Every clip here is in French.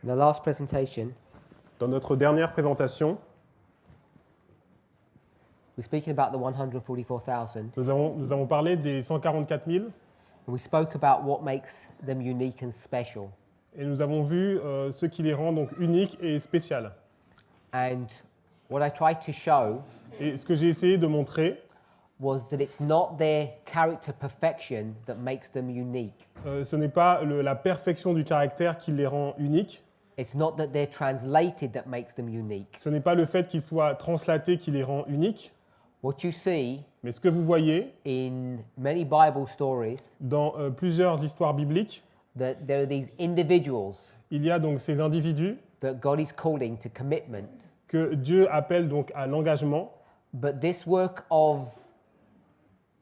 In the last presentation, Dans notre dernière présentation, we're speaking about the 144,000, nous avons parlé des 144 000 and we spoke about what makes them unique and special. et nous avons vu ce qui les rend donc uniques et spéciales. And what I tried to show Et ce que j'ai essayé de montrer, was that it's not their character perfection that makes them unique. ce n'est pas la perfection du caractère qui les rend uniques, It's not that they're translated that makes them unique. ce n'est pas le fait qu'ils soient translatés qui les rend uniques, What you see mais ce que vous voyez in many Bible stories, dans plusieurs histoires bibliques, that there are these individuals il y a donc ces individus that God is calling to commitment. que Dieu appelle donc à l'engagement, But this work of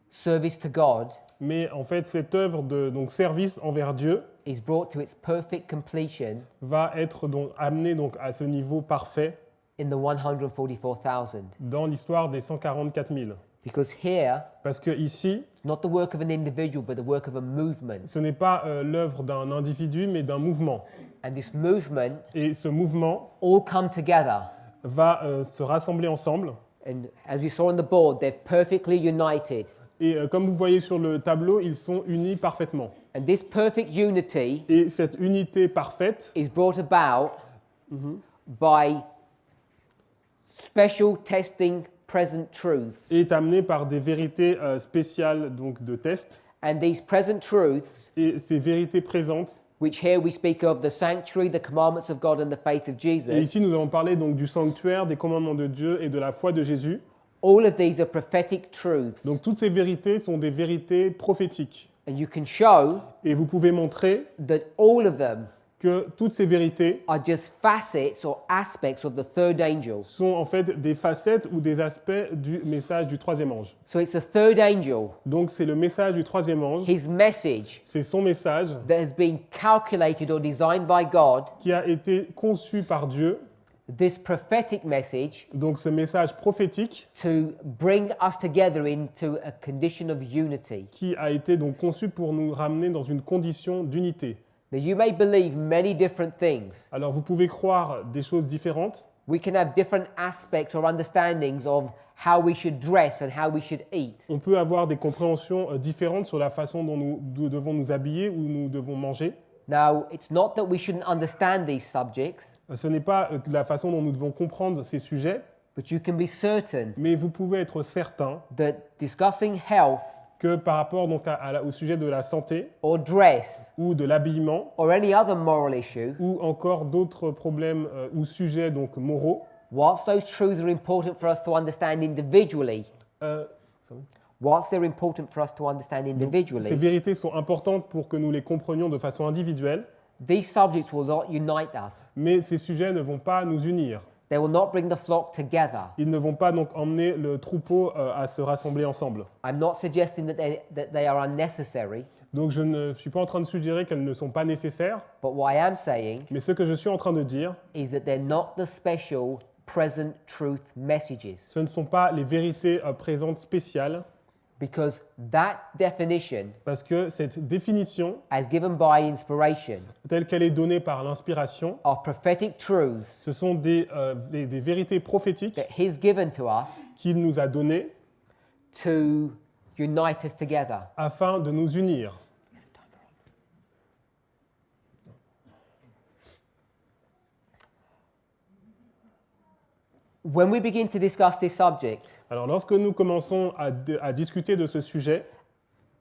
service to God mais en fait cette œuvre de donc, service envers Dieu is brought to its perfect completion va être donc amenée donc, à ce niveau parfait in the 144,000. dans l'histoire des 144 000. Because here, Parce que ici, it's not the work of an individual, but the work of a movement. ce n'est pas l'œuvre d'un individu, mais d'un mouvement. And this movement Et ce mouvement all come together. va se rassembler ensemble. And as we saw on the board, they're perfectly united. Et comme vous voyez sur le tableau, ils sont unis parfaitement. And this perfect unity Et cette unité parfaite is brought about by special testing present truths. est amenée par des vérités spéciales donc, de test. And these present truths, Et ces vérités présentes, which here we speak of the sanctuary, the commandments of God, and the faith of et Jesus, ici nous avons parlé donc, du sanctuaire, des commandements de Dieu et de la foi de Jésus. all of these are prophetic truths. Donc toutes ces vérités sont des vérités prophétiques. And you can show Et vous pouvez montrer that all of them que toutes ces vérités are just facets or aspects of the third angel. sont en fait des facettes ou des aspects du message du troisième ange. So it's the third angel, Donc c'est le message du troisième ange, his message c'est son message that has been calculated or designed by God, qui a été conçu par Dieu, this prophetic message, donc ce message prophétique to bring us together into a condition of unity. qui a été donc conçu pour nous ramener dans une condition d'unité. Now, you may believe many different things. Alors vous pouvez croire des choses différentes, We can have different aspects or understandings of how we should dress and how we should eat. on peut avoir des compréhensions différentes sur la façon dont nous devons nous habiller ou nous devons manger. Now, it's not that we shouldn't understand these subjects, Ce n'est pas la façon dont nous devons comprendre ces sujets, but you can be certain mais vous pouvez être certain that discussing health que par rapport donc au sujet de la santé or dress ou de l'habillement or any other moral issue, ou encore d'autres problèmes ou sujets donc moraux, whilst those truths are important for us to understand individually, whilst they're important for us to understand ces individually, vérités sont importantes pour que nous les comprenions de façon individuelle, these subjects will not unite us. mais ces sujets ne vont pas nous unir. They will not bring the flock together. Ils ne vont pas donc emmener le troupeau à se rassembler ensemble. I'm not suggesting that they are unnecessary, Donc je ne suis pas en train de suggérer qu'elles ne sont pas nécessaires, but what I am saying mais ce que je suis en train de dire, is that they're not the special present truth messages, ce ne sont pas les vérités présentes spéciales, because that definition, parce que cette définition, as given by inspiration, telle qu'elle est donnée par l'inspiration, of prophetic truths ce sont des vérités prophétiques that He's given to us qu'il nous a données to unite us together. afin de nous unir. When we begin to discuss this subject, Alors lorsque nous commençons à discuter de ce sujet,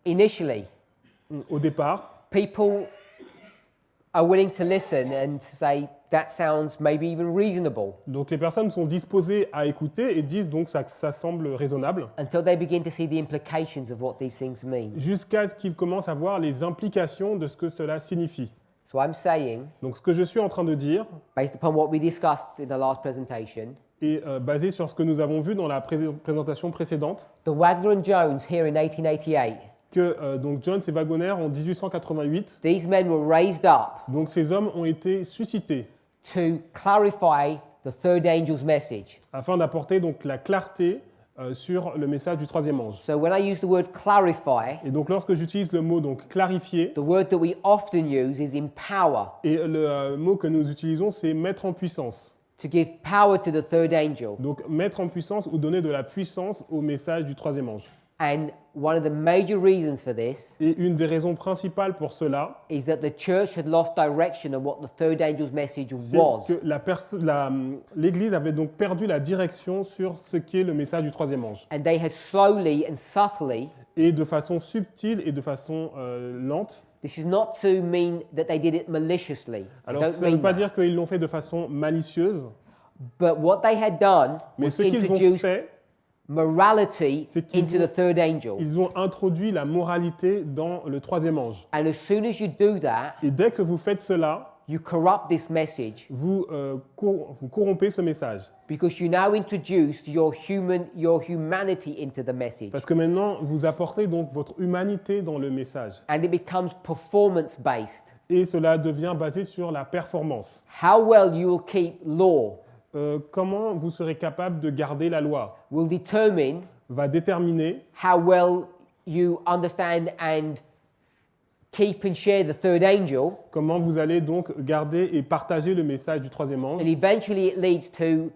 initially, au départ, people are willing to listen and to say, that sounds maybe even reasonable, donc les personnes sont disposées à écouter et disent donc ça semble raisonnable, until they begin to see the implications of what these things mean. jusqu'à ce qu'ils commencent à voir les implications de ce que cela signifie. So I'm saying, Donc ce que je suis en train de dire based upon what we discussed in the last presentation, est basé sur ce que nous avons vu dans la présentation précédente, the Wagner and Jones here in 1888, que donc Jones et Wagner en 1888, these men were raised up donc ces hommes ont été suscités to clarify the third angel's message. afin d'apporter donc la clarté sur le message du troisième ange. So when I use the word clarify, Et donc lorsque j'utilise le mot donc clarifier, the word that we often use is empower, et le mot que nous utilisons c'est mettre en puissance. to give power to the third angel. Donc mettre en puissance ou donner de la puissance au message du troisième ange. And one of the major reasons for this Et une des raisons principales pour cela, is that the church had lost direction of what the third angel's message c'est was. que l'Église avait donc perdu la direction sur ce qu'est le message du troisième ange. And they had slowly and subtly, Et de façon subtile et de façon lente. this is not to mean that they did it maliciously. I Alors don't ça ne veut mean pas that. dire qu'ils l'ont fait de façon malicieuse, But what they had done mais was ce qu'ils ont introduced fait, morality c'est qu'ils into the third angel. ils ont introduit la moralité dans le troisième ange. And as soon as you do that, Et dès que vous faites cela, you corrupt this message vous corrompez ce message. because you now introduced your humanity into the message. Parce que maintenant, vous apportez donc votre humanité dans le message. And it becomes performance based. Et cela devient basé sur la performance. How well you will keep law Comment vous serez capable de garder la loi will determine va déterminer how well you understand and keep and share the third angel, comment vous allez donc garder et partager le message du troisième ange. and eventually it leads to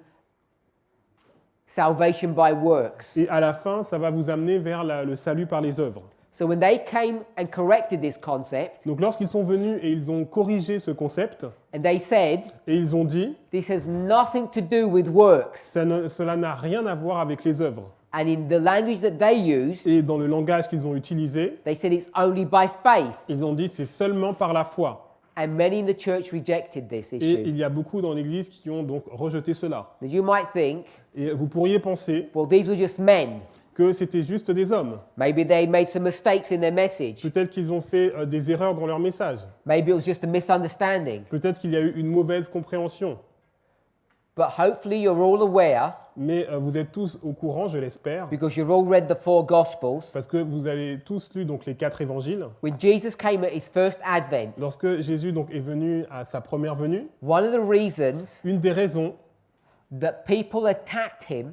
salvation by works. Et à la fin, ça va vous amener vers le salut par les œuvres. So when they came and corrected this concept, Donc lorsqu'ils sont venus et ils ont corrigé ce concept, and they said, et ils ont dit, this has nothing to do with works, cela n'a rien à voir avec les œuvres. and in the language that they used, Et dans le langage qu'ils ont utilisé, they said it's only by faith. ils ont dit c'est seulement par la foi. And many in the church rejected this Et issue. il y a beaucoup dans l'Église qui ont donc rejeté cela. Now you might think, Et vous pourriez penser well, these were just men. que c'était juste des hommes. Maybe they made some mistakes in their message. Peut-être qu'ils ont fait des erreurs dans leur message. Maybe it was just a misunderstanding. Peut-être qu'il y a eu une mauvaise compréhension. But hopefully you're all aware, Mais vous êtes tous au courant, je l'espère, because you've all read the four Gospels. parce que vous avez tous lu donc les 4 évangiles. When Jesus came at his first advent, Lorsque Jésus donc est venu à sa première venue, one of the reasons une des raisons that people attacked him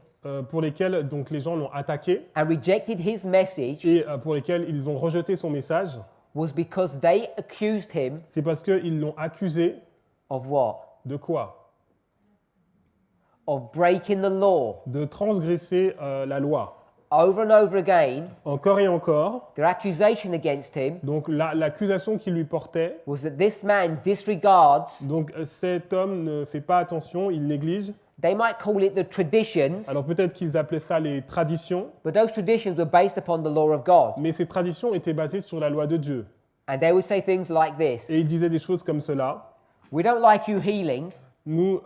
pour lesquelles donc les gens l'ont attaqué and rejected his message et pour lesquelles ils ont rejeté son message, was because they accused him c'est parce qu'ils l'ont accusé of what? de quoi? Of breaking the law. De transgresser la loi. Over and over again, Encore et encore. their accusation against him Donc l'accusation qu'il lui portait, was that this man disregards, donc cet homme ne fait pas attention, il néglige. they might call it the traditions, Alors peut-être qu'ils appelaient ça les traditions, but those traditions were based upon the law of God. mais ces traditions étaient basées sur la loi de Dieu. And they would say things like this: Et il disait des choses comme cela. we don't like you healing, Nous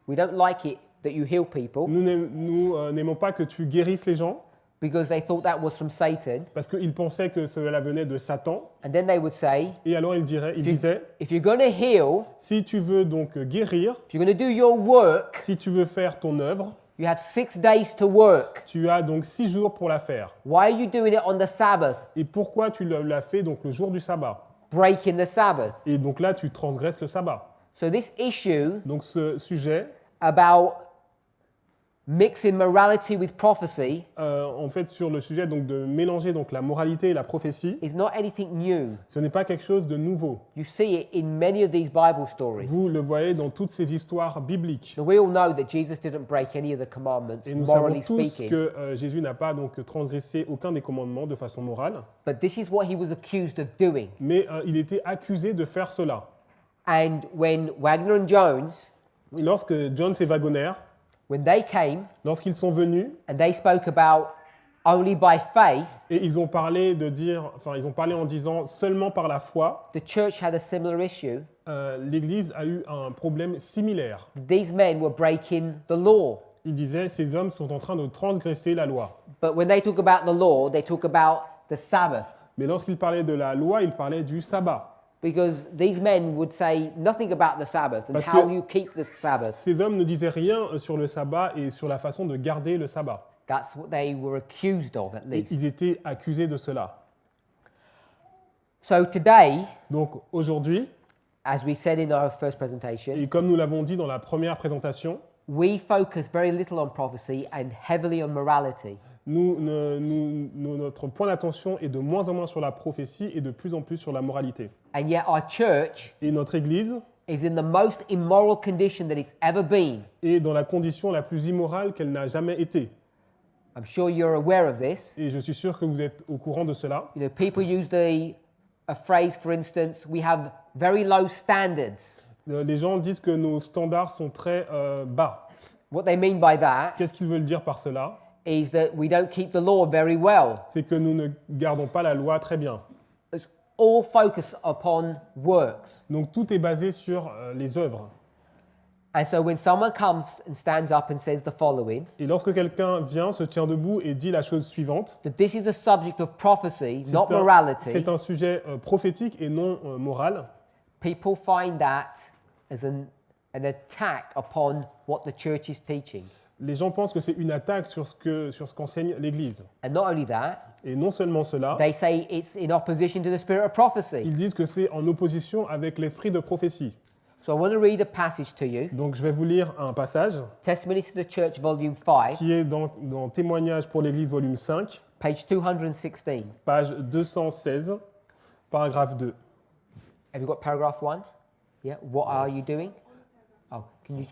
we don't like it that you heal people, n'aimons pas que tu guérisses les gens, because they thought that was from Satan. parce qu'ils pensaient que cela venait de Satan. And then they would say, Et alors il disait, if you're going to heal, si tu veux donc guérir, if you're going to do your work, si tu veux faire ton œuvre, you have 6 days to work. tu as donc 6 jours pour la faire. Why are you doing it on the Sabbath? Et pourquoi tu l'as fait donc le jour du sabbat? Breaking the Sabbath. Et donc là, tu transgresses le sabbat. So this issue Donc ce sujet, about mixing morality with prophecy en fait, sur le sujet donc de mélanger donc la moralité et la prophétie, is not anything new. ce n'est pas quelque chose de nouveau. You see it in many of these Bible stories. Vous le voyez dans toutes ces histoires bibliques. So we all know that Jesus didn't break any of the commandments, Et nous savons morally tous speaking. que Jésus n'a pas donc transgressé aucun des commandements de façon morale, But this is what he was accused of doing. mais il était accusé de faire cela. And when Wagner and Jones, Et lorsque Jones et Waggoner, when they came lorsqu'ils sont venus and they spoke about only by faith, et ils ont parlé en disant seulement par la foi, the church had a similar issue. l'Église a eu un problème similaire. These men were breaking the law. Il disait ces hommes sont en train de transgresser la loi. But when they talk about the law, they talk about the Sabbath. Mais lorsqu'il parlait de la loi, il parlait du sabbat. Because these men would say nothing about the Sabbath and Parce how que- you keep the Sabbath. Ces hommes ne disaient rien sur le sabbat et sur la façon de garder le sabbat. That's what they were accused of, at Et least. ils étaient accusés de cela. So today, Donc aujourd'hui, as we said in our first presentation, et comme nous l'avons dit dans la première présentation, we focus very little on prophecy and heavily on morality. Notre point d'attention est de moins en moins sur la prophétie et de plus en plus sur la moralité. And yet our church Et notre Église is in the most immoral condition that it's ever been. est dans la condition la plus immorale qu'elle n'a jamais été. I'm sure you're aware of this. Et je suis sûr que vous êtes au courant de cela. You know, people use a phrase, for instance, we have very low standards. Les gens disent que nos standards sont très bas. What they mean by that Qu'est-ce qu'ils veulent dire par cela? is that we don't keep the law very well. C'est que nous ne gardons pas la loi très bien. It's all focused upon works. Donc tout est basé sur les œuvres. And so when someone comes and stands up and says the following, Et lorsque quelqu'un vient, se tient debout et dit la chose suivante, that this is a subject of prophecy, not c'est morality, un sujet prophétique et non moral, people find that as an attack upon what the church is teaching. les gens pensent que c'est une attaque sur ce qu'enseigne l'Église. And not only that, Et non seulement cela, they say it's in opposition to the spirit of prophecy. ils disent que c'est en opposition avec l'esprit de prophétie. So I want to read a passage to you, Donc je vais vous lire un passage Testimonies to the Church, volume 5, qui est dans Témoignages pour l'Église, volume 5, page 216. page 216, paragraphe 2. Have you got paragraph 1? Yeah. What are you doing? Oh, can you...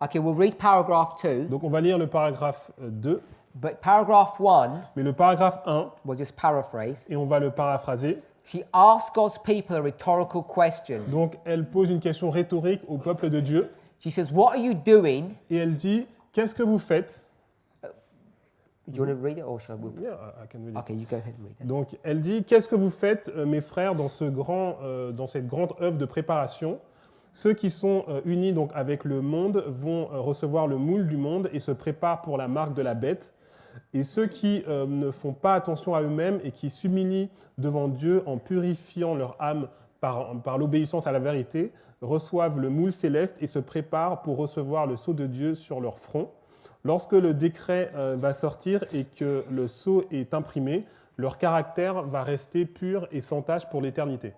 Okay, we'll read paragraph 2, Donc on va lire le paragraphe 2, but paragraph 1, mais le paragraphe 1, we'll just paraphrase. et on va le paraphraser. She asks God's people a rhetorical question. Donc elle pose une question rhétorique au peuple de Dieu, She says, what are you doing? et elle dit, qu'est-ce que vous faites? Do you want to read it or shall we? Yeah, I can read it. Okay, you go ahead and read it. Donc elle dit, qu'est-ce que vous faites, mes frères, dans cette grande œuvre de préparation? Ceux qui sont unis donc avec le monde vont recevoir le moule du monde et se préparent pour la marque de la bête. Et ceux qui ne font pas attention à eux-mêmes et qui s'humilient devant Dieu en purifiant leur âme par l'obéissance à la vérité, reçoivent le moule céleste et se préparent pour recevoir le sceau de Dieu sur leur front. Lorsque le décret va sortir et que le sceau est imprimé, leur caractère va rester pur et sans tache pour l'éternité.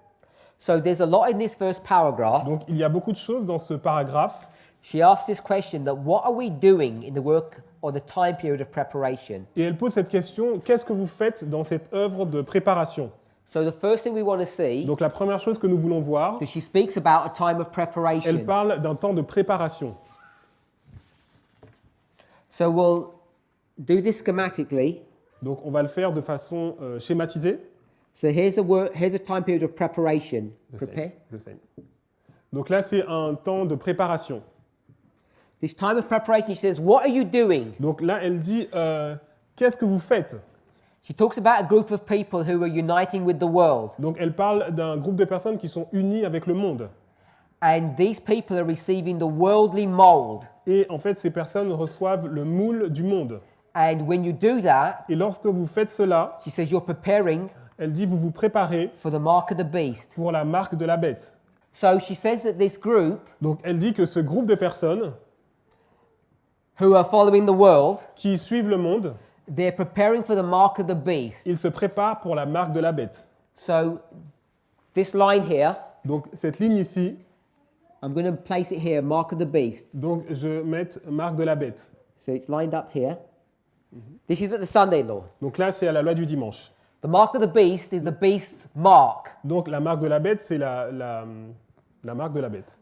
So there's a lot in this first paragraph. Donc il y a beaucoup de choses dans ce paragraphe. She asks this question that what are we doing in the work or the time period of preparation? Et elle pose cette question, qu'est-ce que vous faites dans cette œuvre de préparation? So the first thing we want to see, Donc la première chose que nous voulons voir, that she speaks about a time of elle preparation. parle d'un temps de préparation. So we'll do this schematically. Donc on va le faire de façon schématisée. So here's a time period of preparation. Prepare. Le same. Donc là c'est un temps de préparation. This time of preparation, she says, what are you doing? Donc là elle dit, qu'est-ce que vous faites? She talks about a group of people who are uniting with the world. Donc elle parle d'un groupe de personnes qui sont unies avec le monde. And these people are receiving the worldly mold. Et en fait ces personnes reçoivent le moule du monde. And when you do that, Et lorsque vous faites cela, she says you're preparing elle dit, vous vous préparez for the mark of the beast. pour la marque de la bête. So she says that this group Donc elle dit que ce groupe de personnes who are following the world, qui suivent le monde, they're preparing for the mark of the beast. ils se préparent pour la marque de la bête. So this line here, Donc cette ligne ici, I'm going to place it here, mark of the beast. donc je mets marque de la bête. So it's lined up here. This is at the Sunday law. Donc là c'est à la loi du dimanche. The mark of the beast is the beast's mark, Donc la marque de la bête, c'est la marque de la bête.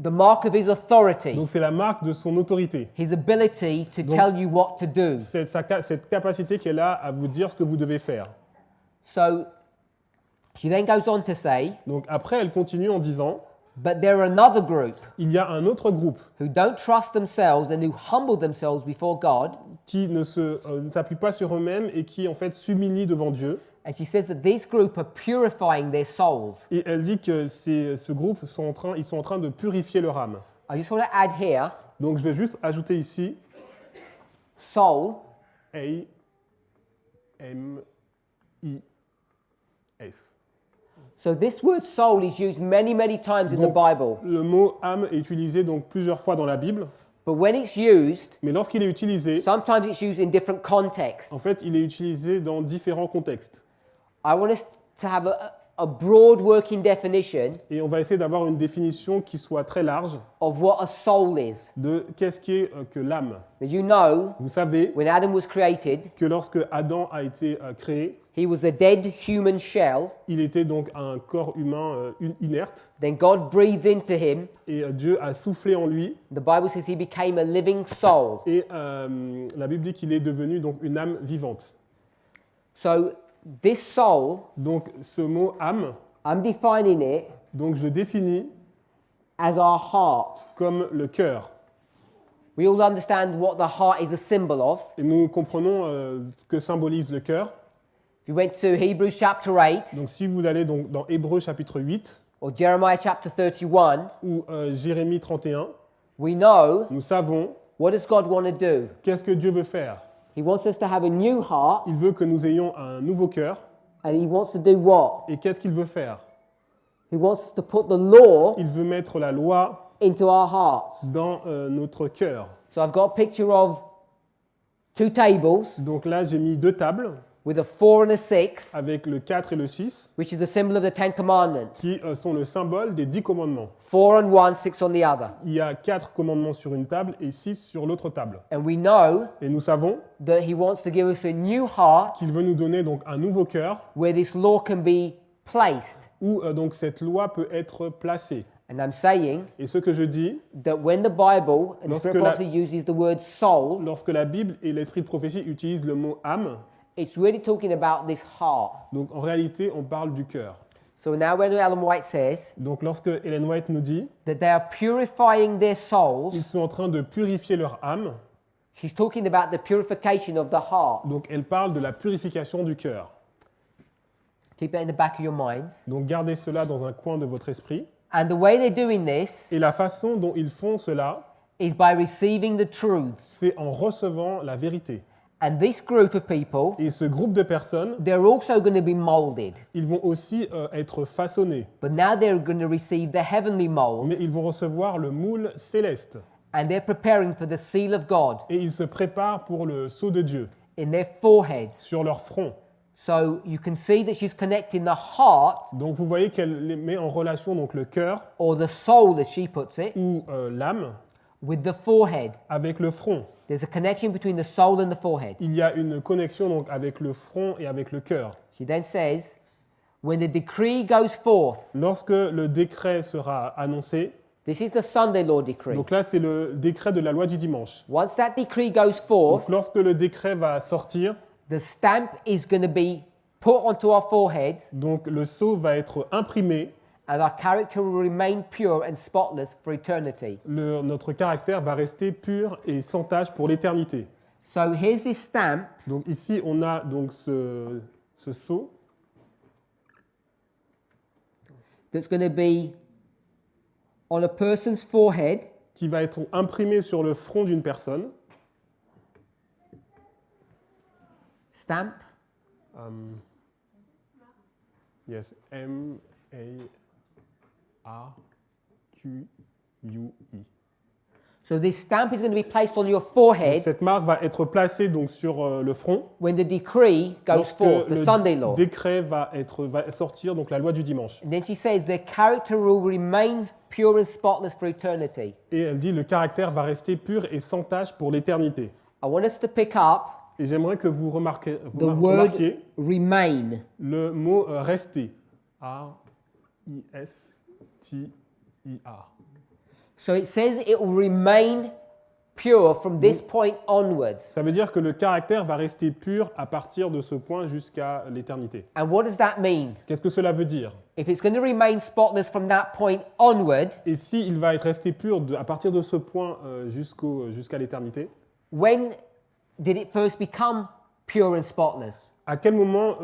the mark of his authority, Donc c'est la marque de son autorité. his ability to Donc- tell you what to do. C'est cette capacité qu'elle a à vous dire ce que vous devez faire. So she then goes on to say, Donc après elle continue en disant, but there are another group il y a un autre groupe who don't trust themselves and who humble themselves before God. qui ne s'appuie pas sur eux-mêmes et qui en fait s'humilie devant Dieu. And she says that this group are purifying their souls. Et elle dit que ce groupe ils sont en train de purifier leur âme. I just want to add here, Donc je vais juste ajouter ici soul A-M-I-S. So this word soul is used many, many times in the Donc, Bible. le mot âme est utilisé donc plusieurs fois dans la Bible, But when it's used, mais lorsqu'il est utilisé, sometimes it's used in different contexts. en fait, il est utilisé dans différents contextes. I want us to have a broad working definition et on va essayer d'avoir une définition qui soit très large of what a soul is. de qu'est-ce qu'est que l'âme. As you know, Vous savez when Adam was created, que lorsque Adam a été créé, he was a dead human shell. il était donc un corps humain inerte Then God breathed into him. et Dieu a soufflé en lui The Bible says he became a living soul. et la Bible dit qu'il est devenu donc une âme vivante. So this soul, Donc ce mot âme, I'm defining it donc je le définis as our heart. comme le cœur. We all understand what the heart is a symbol of. Et nous comprenons ce que symbolise le cœur. If you went to Hebrews chapter 8 Donc si vous allez donc dans Hébreux chapitre 8 or Jeremiah chapter 31, ou Jérémie 31, we know nous savons what does God want to do. qu'est-ce que Dieu veut faire. He wants us to have a new heart, Il veut que nous ayons un nouveau cœur. and he wants to do what? Et qu'est-ce qu'il veut faire? He wants to put the law Il veut mettre la loi into our hearts. dans notre cœur. So I've got a picture of two tables Donc là, j'ai mis deux tables with a 4 and a 6, avec le 4 et le 6 which is the symbol of the 10 commandments. qui sont le symbole des 10 commandements. 4 on one, 6 on the other. Il y a 4 commandements sur une table et 6 sur l'autre table. And we know Et nous savons that he wants to give us a new heart qu'il veut nous donner donc un nouveau cœur where this law can be placed. où donc cette loi peut être placée. And I'm saying Et ce que je dis, that when the Bible and the Lorsque Spirit la- prophecy uses the word soul, lorsque la Bible et l'esprit de prophétie utilisent le mot âme, it's really talking about this heart. donc en réalité, on parle du cœur. So now when Ellen White says Donc lorsque Ellen White nous dit that they are purifying their ils souls, sont en train de purifier leur âme, she's talking about the purification of the heart. donc elle parle de la purification du cœur. Keep that in the back of your minds. Donc gardez cela dans un coin de votre esprit. And the way they're doing this Et la façon dont ils font cela, is by receiving the truths. c'est en recevant la vérité. And this group of people, Et ce groupe de personnes, they're also going to be molded. ils vont aussi être façonnés, But now they're going to receive the heavenly mold, mais ils vont recevoir le moule céleste. and they're preparing for the seal of God Et ils se préparent pour le sceau de Dieu in their foreheads. sur leur front. So you can see that she's connecting the heart, Donc vous voyez qu'elle les met en relation donc le cœur or the soul as she puts it, ou l'âme with the forehead. avec le front. There's a connection between the soul and the forehead. Il y a une connexion donc avec le front et avec le cœur. She then says, when the decree goes forth, Lorsque le décret sera annoncé, this is the Sunday law decree. donc là c'est le décret de la loi du dimanche. Once that decree goes Donc forth, lorsque le décret va sortir, the stamp is going to be put onto our foreheads, donc le sceau va être imprimé, and our character will remain pure and spotless for eternity. notre caractère va rester pur et sans tache pour l'éternité. So here's this stamp, Donc ici on a donc ce sceau that's going to be on a person's forehead, qui va être imprimé sur le front d'une personne. stamp, Yes, M-A-R-Q-U-E. so this stamp is going to be placed on your forehead Cette marque va être placée donc sur le front. when the decree goes Lorsque forth, the Sunday le law. décret va sortir, donc la loi du dimanche. And then she says their character will remain pure and spotless for eternity. Et elle dit le caractère va rester pur et sans tache pour l'éternité. I want us to pick up Et j'aimerais que vous the word remarquiez remain. le mot rester. A-I-S-T-I-A. So it says it will remain pure from this point onwards. Ça veut dire que le caractère va rester pur à partir de ce point jusqu'à l'éternité. And what does that mean? Qu'est-ce que cela veut dire? If it's going to remain spotless from that point onward, Et s'il va être resté pur à partir de ce point jusqu'à l'éternité, when did it first become pure and spotless? à quel moment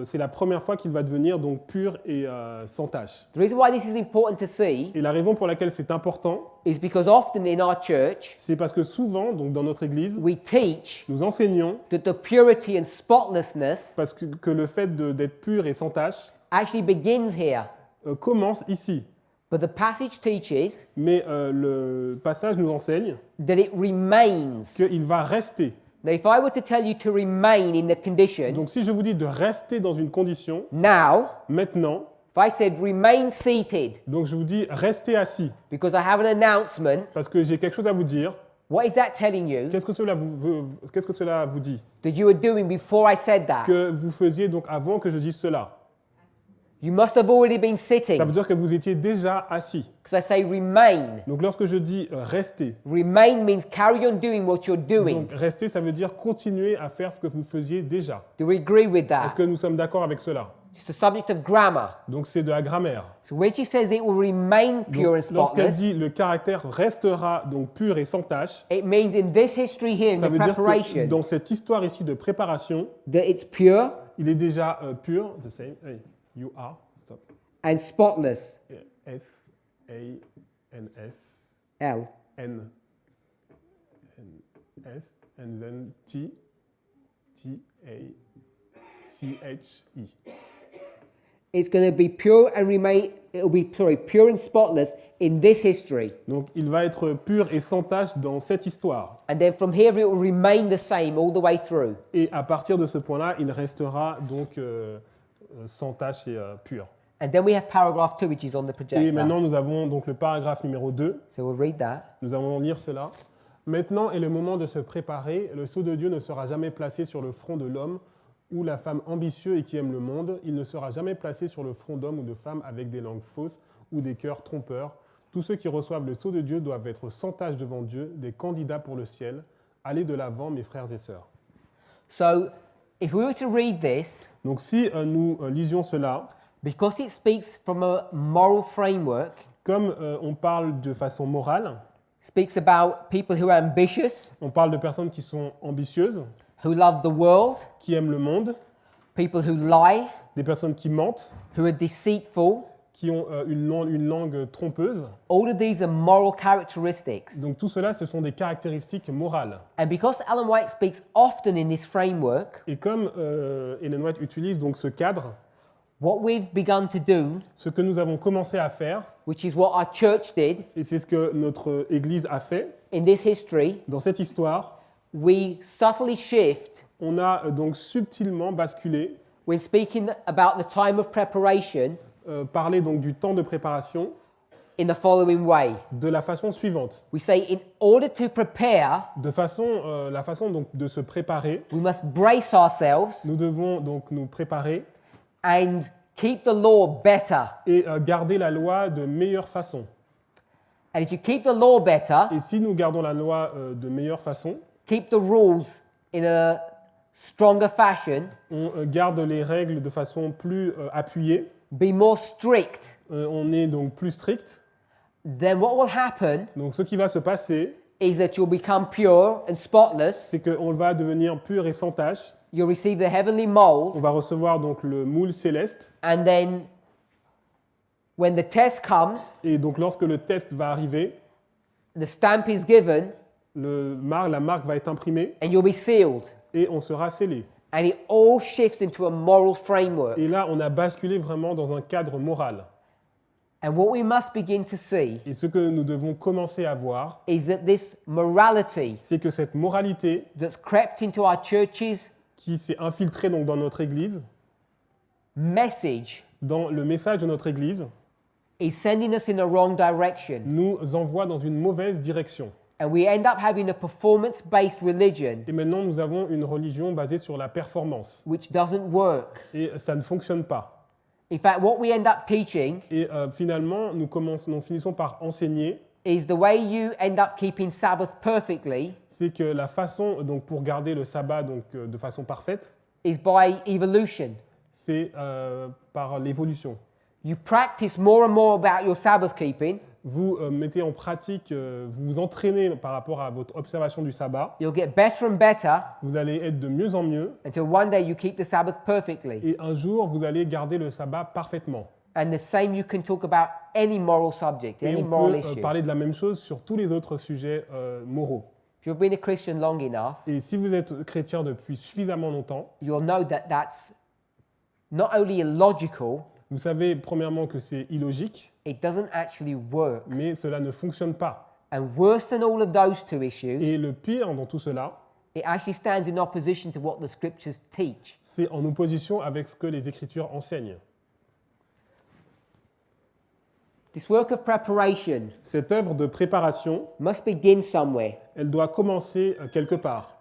c'est la première fois qu'il va devenir donc pur et sans tache? The reason why this is important to see Et la raison pour laquelle c'est important, is because often in our church, c'est parce que souvent, donc dans notre église, we teach nous enseignons that the purity and spotlessness parce que le fait d'être pur et sans tache actually begins here. commence ici. But the passage teaches Mais le passage nous enseigne that it remains. qu'il va rester. Now, if I were to tell you to remain in the condition, Donc si je vous dis de rester dans une condition, now, maintenant, If I said remain seated Donc je vous dis, restez assis, because I have an announcement, parce que j'ai quelque chose à vous dire. what is that telling you Qu'est-ce que cela vous dit? that you were doing before I said that? Que vous faisiez donc avant que je dise cela. You must have already been Ça sitting veut dire que vous étiez déjà assis. because I say remain. Donc lorsque je dis restez, Remain means carry on doing what you're doing. donc restez, ça veut dire continuer à faire ce que vous faisiez déjà. Do we agree with Est-ce that? que nous sommes d'accord avec cela? It's the subject of grammar. Donc c'est de la grammaire. So when she says that it will remain Donc, pure and lorsqu'elle spotless, dit le caractère restera donc pur et sans tache, it means in this history here, in ça the veut dire que preparation, dans cette histoire ici de préparation, that it's pure il est déjà pur. The same. Hey, you are. Stop. and spotless. S A N S L. N S and then T A C H E. It's going to be pure and remain. It'll be pure and spotless in this history, Donc il va être pur et sans tache dans cette histoire. and then from here it will remain the same all the way through. Et à partir de ce point-là, il restera donc sans tache et pur. And then we have paragraph 2, which is on the Et projector. maintenant, nous avons donc le paragraphe numéro 2. So we'll read that. Nous allons lire cela. Maintenant est le moment de se préparer. Le sceau de Dieu ne sera jamais placé sur le front de l'homme ou la femme ambitieux et qui aime le monde. Il ne sera jamais placé sur le front d'homme ou de femme avec des langues fausses ou des cœurs trompeurs. Tous ceux qui reçoivent le sceau de Dieu doivent être sans tache devant Dieu, des candidats pour le ciel. Allez de l'avant, mes frères et sœurs. So if we were to read this, Donc si nous lisions cela, because it speaks from a moral framework, comme on parle de façon morale, speaks about people who are ambitious, on parle de personnes qui sont ambitieuses, who love the world, qui aiment le monde, people who lie, des personnes qui mentent, who are deceitful. qui ont une langue trompeuse. All of these are moral characteristics. Donc tout cela, ce sont des caractéristiques morales. And because Ellen White speaks often in this framework, Et comme Ellen White utilise donc ce cadre, what we've begun to do, ce que nous avons commencé à faire, which is what our church did et c'est ce que notre Église a fait, in this history, dans cette histoire, we subtly shift on a donc subtilement basculé, when speaking about the time of preparation parler donc du temps de préparation in the following way. de la façon suivante. We say in order to prepare, La façon donc de se préparer, we must brace ourselves nous devons donc nous préparer and keep the law better. et garder la loi de meilleure façon. And if you keep the law better, Et si nous gardons la loi de meilleure façon, keep the rules in a stronger fashion, on garde les règles de façon plus appuyée, be more strict, on est donc plus strict. then what will happen Donc ce qui va se passer, is that you'll become pure and spotless. c'est qu'on va devenir pur et sans tache. You'll receive the heavenly On mold, va recevoir donc le moule céleste. and then when the test comes, Et donc lorsque le test va arriver, the stamp is given, la marque va être imprimée and you'll be sealed. et on sera scellé. And it all shifts into a moral framework. Et là, on a basculé vraiment dans un cadre moral. And what we must begin to see Et ce que nous devons commencer à voir, is that this morality c'est que cette moralité that's crept into our churches' qui s'est infiltrée donc dans notre Église, message dans le message de notre Église, is sending us in the wrong direction. nous envoie dans une mauvaise direction. And we end up having a performance-based religion Et maintenant, nous avons une religion basée sur la performance. which doesn't work. Et ça ne fonctionne pas. In fact, what we end up teaching Et finalement, nous finissons par enseigner, is the way you end up keeping Sabbath perfectly c'est que la façon donc, pour garder le sabbat donc, de façon parfaite, is by evolution. c'est par l'évolution. You practice more and more about your Sabbath keeping. Vous mettez en pratique, vous vous entraînez par rapport à votre observation du sabbat. You'll get better and better Vous allez être de mieux en mieux. until one day you keep the Sabbath perfectly. Et un jour, vous allez garder le sabbat parfaitement. And the same you can talk about any moral subject, Et any on moral peut issue. parler de la même chose sur tous les autres sujets moraux. If you've been a Christian long enough, Et si vous êtes chrétien depuis suffisamment longtemps, you'll know that that's not only illogical, vous savez premièrement que c'est illogique, it doesn't actually work. mais cela ne fonctionne pas. And worse than all of those two issues, Et le pire dans tout cela, it actually stands in opposition to what the scriptures teach. c'est en opposition avec ce que les Écritures enseignent. This work of preparation Cette œuvre de préparation, must begin somewhere. elle doit commencer quelque part.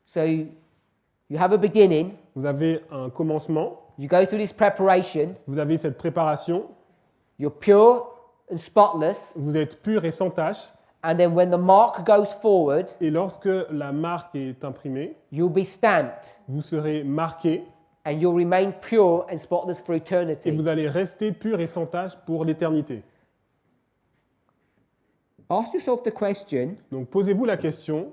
So you have a beginning, Vous avez un commencement, you go through this preparation, vous avez cette préparation, you're pure and spotless, vous êtes pur et sans tache, and then when the mark goes forward, et lorsque la marque est imprimée, you'll be stamped vous serez marqué and you'll remain pure and spotless for et eternity. vous allez rester pur et sans tache pour l'éternité. Ask yourself the question, Donc posez-vous la question,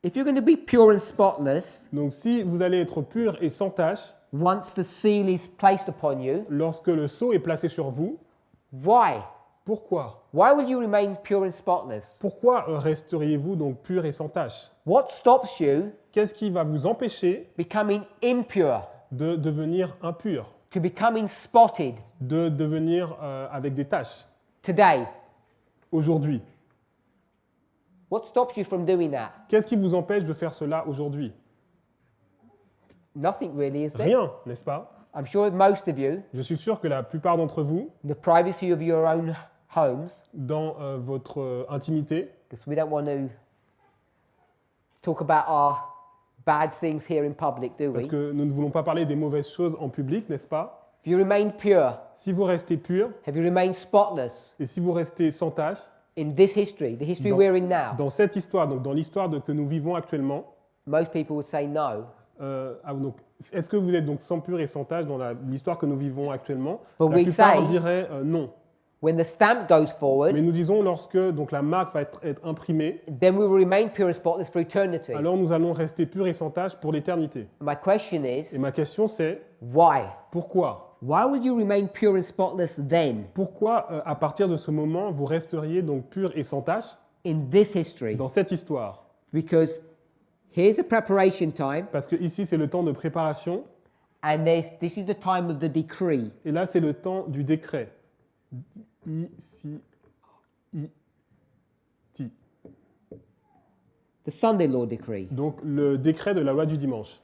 if you're going to be pure and spotless donc si vous allez être pur et sans tache, once the seal is placed upon you, lorsque le sceau est placé sur vous, why? pourquoi? Why will you remain pure and spotless? Pourquoi resteriez-vous donc pur et sans tache? What stops you Qu'est-ce qui va vous empêcher becoming impure, de devenir impur, to becoming spotted de devenir avec des taches today? aujourd'hui? What stops you from doing that? Qu'est-ce qui vous empêche de faire cela aujourd'hui? Nothing really, is there? Rien, n'est-ce pas? I'm sure most of you, Je suis sûr que la plupart d'entre vous, in the privacy of your own homes, dans votre intimité, because we don't want to talk about our bad things here in public, do parce we? que nous ne voulons pas parler des mauvaises choses en public, n'est-ce pas? If you remain pure, Si vous restez pur have you remained spotless et si vous restez sans tache, in this history, the history Dans- we're in now? dans cette histoire, donc dans l'histoire que nous vivons actuellement, Most people would say no. donc, est-ce que vous êtes donc sans pur et sans tache dans l'histoire que nous vivons actuellement? But La we plupart say- diraient non. When the stamp goes forward, Mais nous disons lorsque donc, la marque va être imprimée, then we will remain pure and spotless for eternity. alors nous allons rester purs et sans tache pour l'éternité. My question Et is, ma question c'est, why? pourquoi? Why will you remain pure and spotless then Pourquoi, à partir de ce moment, vous resteriez donc purs et sans tache in this history? dans cette histoire? Because here's the preparation time, Parce que ici, c'est le temps de préparation, and this is the time of the decree. et là, c'est le temps du décret. Ici, ti. The Sunday law decree. Donc, le décret de la loi du dimanche.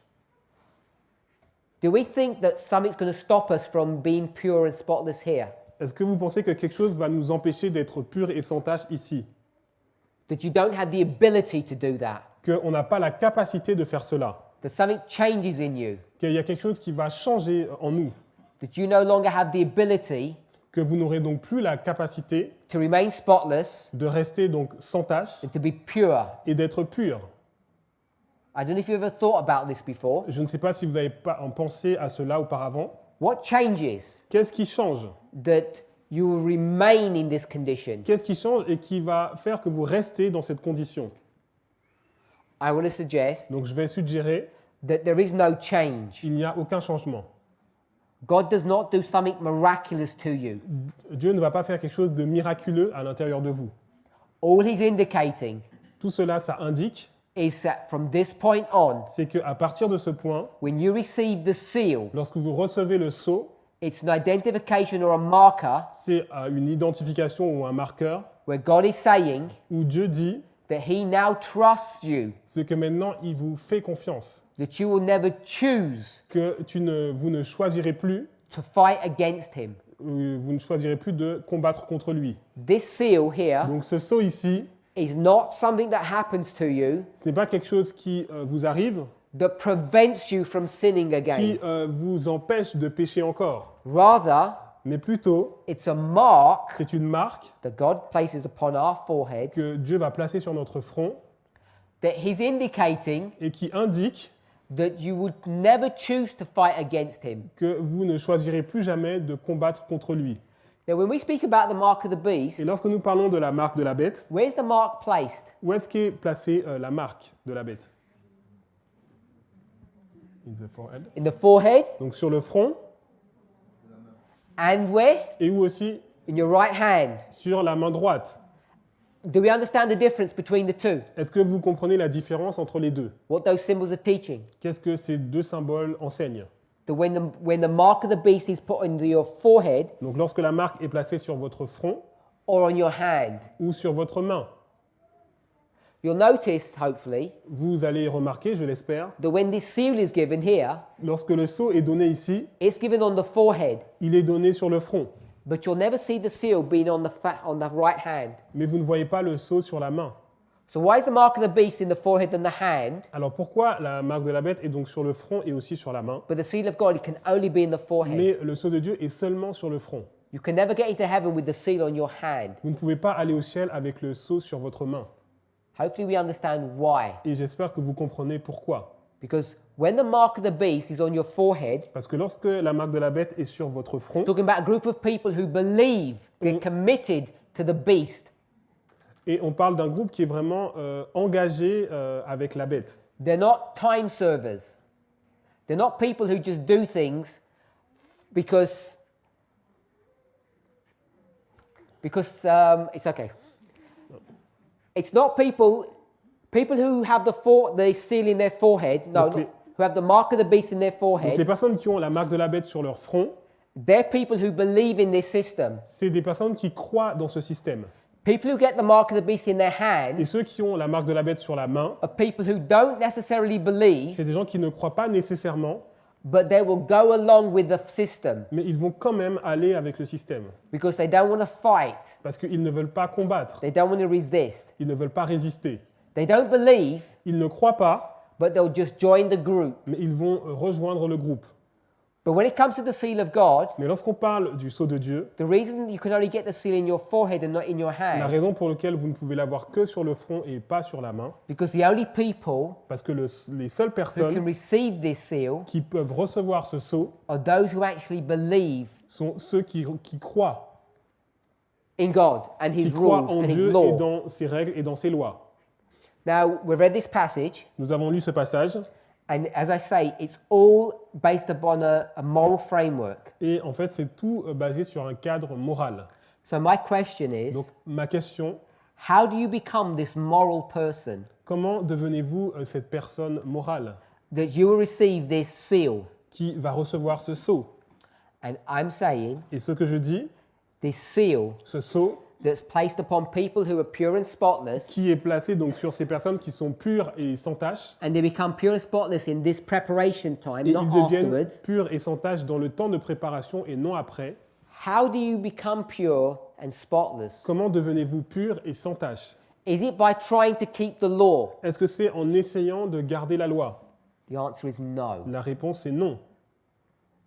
Do we think that something's going to stop us from being pure and spotless here? Est-ce que vous pensez que quelque chose va nous empêcher d'être purs et sans tache ici? That you don't have the ability to do that? Qu'on n'a pas la capacité de faire cela? That something changes in you? Qu'il y a quelque chose qui va changer en nous? That you no longer have the ability Que vous n'aurez donc plus la capacité to remain spotless de rester donc sans tache and to be pure? et d'être pur? I don't know if you've ever thought about this before. Je ne sais pas si vous avez pas pensé à cela auparavant. What changes Qu'est-ce qui change? that you will remain in this condition? Qu'est-ce qui change et qui va faire que vous restez dans cette condition? I want to suggest Donc je vais suggérer, that there is no change. il n'y a aucun changement. God does not do something miraculous to you. Dieu ne va pas faire quelque chose de miraculeux à l'intérieur de vous. All he's indicating Tout cela, ça indique, is that from this point on, c'est qu'à partir de ce point, when you receive the seal, lorsque vous recevez le sceau, it's an identification or a marker c'est une identification ou un marqueur where God is saying où Dieu dit that he now trusts you, ce que maintenant il vous fait confiance, that you will never choose que vous ne choisirez plus, to fight against him. vous ne choisirez plus de combattre contre lui. This seal here Donc ce sceau ici, is not something that happens to you ce n'est pas quelque chose qui vous arrive, that prevents you from sinning qui again. vous empêche de pécher encore, Rather, mais plutôt it's a mark c'est une marque that God places upon our foreheads que Dieu va placer sur notre front that he's indicating et qui indique that you would never choose to fight against him. que vous ne choisirez plus jamais de combattre contre lui. Now, when we speak about the mark of the beast, Et lorsque nous parlons de la marque de la bête, where's the mark placed? où est-ce qu'est placée la marque de la bête? In the forehead. In the forehead, Donc sur le front and where? et où aussi In your right hand. sur la main droite. Do we understand the difference between the two? Est-ce que vous comprenez la différence entre les deux? What those symbols are teaching? Qu'est-ce que ces deux symboles enseignent? That when the mark of the beast is put on your forehead Donc lorsque la marque est placée sur votre front or on your hand, ou sur votre main, you'll notice, hopefully, vous allez remarquer, je l'espère, that when this seal is given here, lorsque le sceau est donné ici, it's given on the forehead. il est donné sur le front. but you'll never see the seal being on the right hand. mais vous ne voyez pas le sceau sur la main. So why is the mark of the beast in the forehead and the hand, Alors pourquoi la marque de la bête est donc sur le front et aussi sur la main, but the seal of God, it can only be in the forehead? mais le sceau de Dieu est seulement sur le front? You can never get into heaven with the seal on your hand. Vous ne pouvez pas aller au ciel avec le sceau sur votre main. Hopefully we understand why. Et j'espère que vous comprenez pourquoi. Because when the mark of the beast is on your forehead, Parce que lorsque la marque de la bête est sur votre front, talking about a group of people who believe, they're committed to the beast. et on parle d'un groupe qui est vraiment engagé avec la bête. They're not time servers. They're not people who just do things because it's okay. It's not people who have the seal in their forehead. No, Okay. who have the mark of the beast in their Donc forehead. les personnes qui ont la marque de la bête sur leur front, They're people who believe in this system. c'est des personnes qui croient dans ce système. People who get the mark of the beast in their Et hand ceux qui ont la marque de la bête sur la main, are people who don't necessarily believe, c'est des gens qui ne croient pas nécessairement, but they will go along with the system mais ils vont quand même aller avec le système. because they don't want to fight. Parce qu'ils ne veulent pas combattre, They don't want to resist. ils ne veulent pas résister. They don't believe, Ils ne croient pas, but they'll just join the group. mais ils vont rejoindre le groupe. But when it comes to the seal of God, Mais lorsqu'on parle du sceau de Dieu, the reason you can only get the seal in your forehead and not in your la hand, raison pour laquelle vous ne pouvez l'avoir que sur le front et pas sur la main, because the only people parce que les seules who can personnes receive this seal qui peuvent recevoir ce sceau are those who actually believe sont ceux qui croient, in God and qui His croient rules en and His Dieu et law. dans ses règles et dans ses lois. Now, we've read this passage, Nous avons lu ce passage and as I say, it's all based upon a moral framework. et en fait c'est tout basé sur un cadre moral. So my question is, Donc ma question, how do you become this moral person comment devenez-vous cette personne morale that you will receive this seal? qui va recevoir ce sceau? And I'm saying Et ce que je dis, this seal ce sceau that's placed upon people who are pure and spotless, qui est placé donc sur ces personnes qui sont pures et sans tache, and they become pure and spotless in this preparation time, et not ils deviennent afterwards. purs et sans tache dans le temps de préparation et non après. How do you become pure and spotless? Comment devenez-vous purs et sans tache? Is it by trying to keep the law? Est-ce que c'est en essayant de garder la loi? The answer is no. La réponse est non.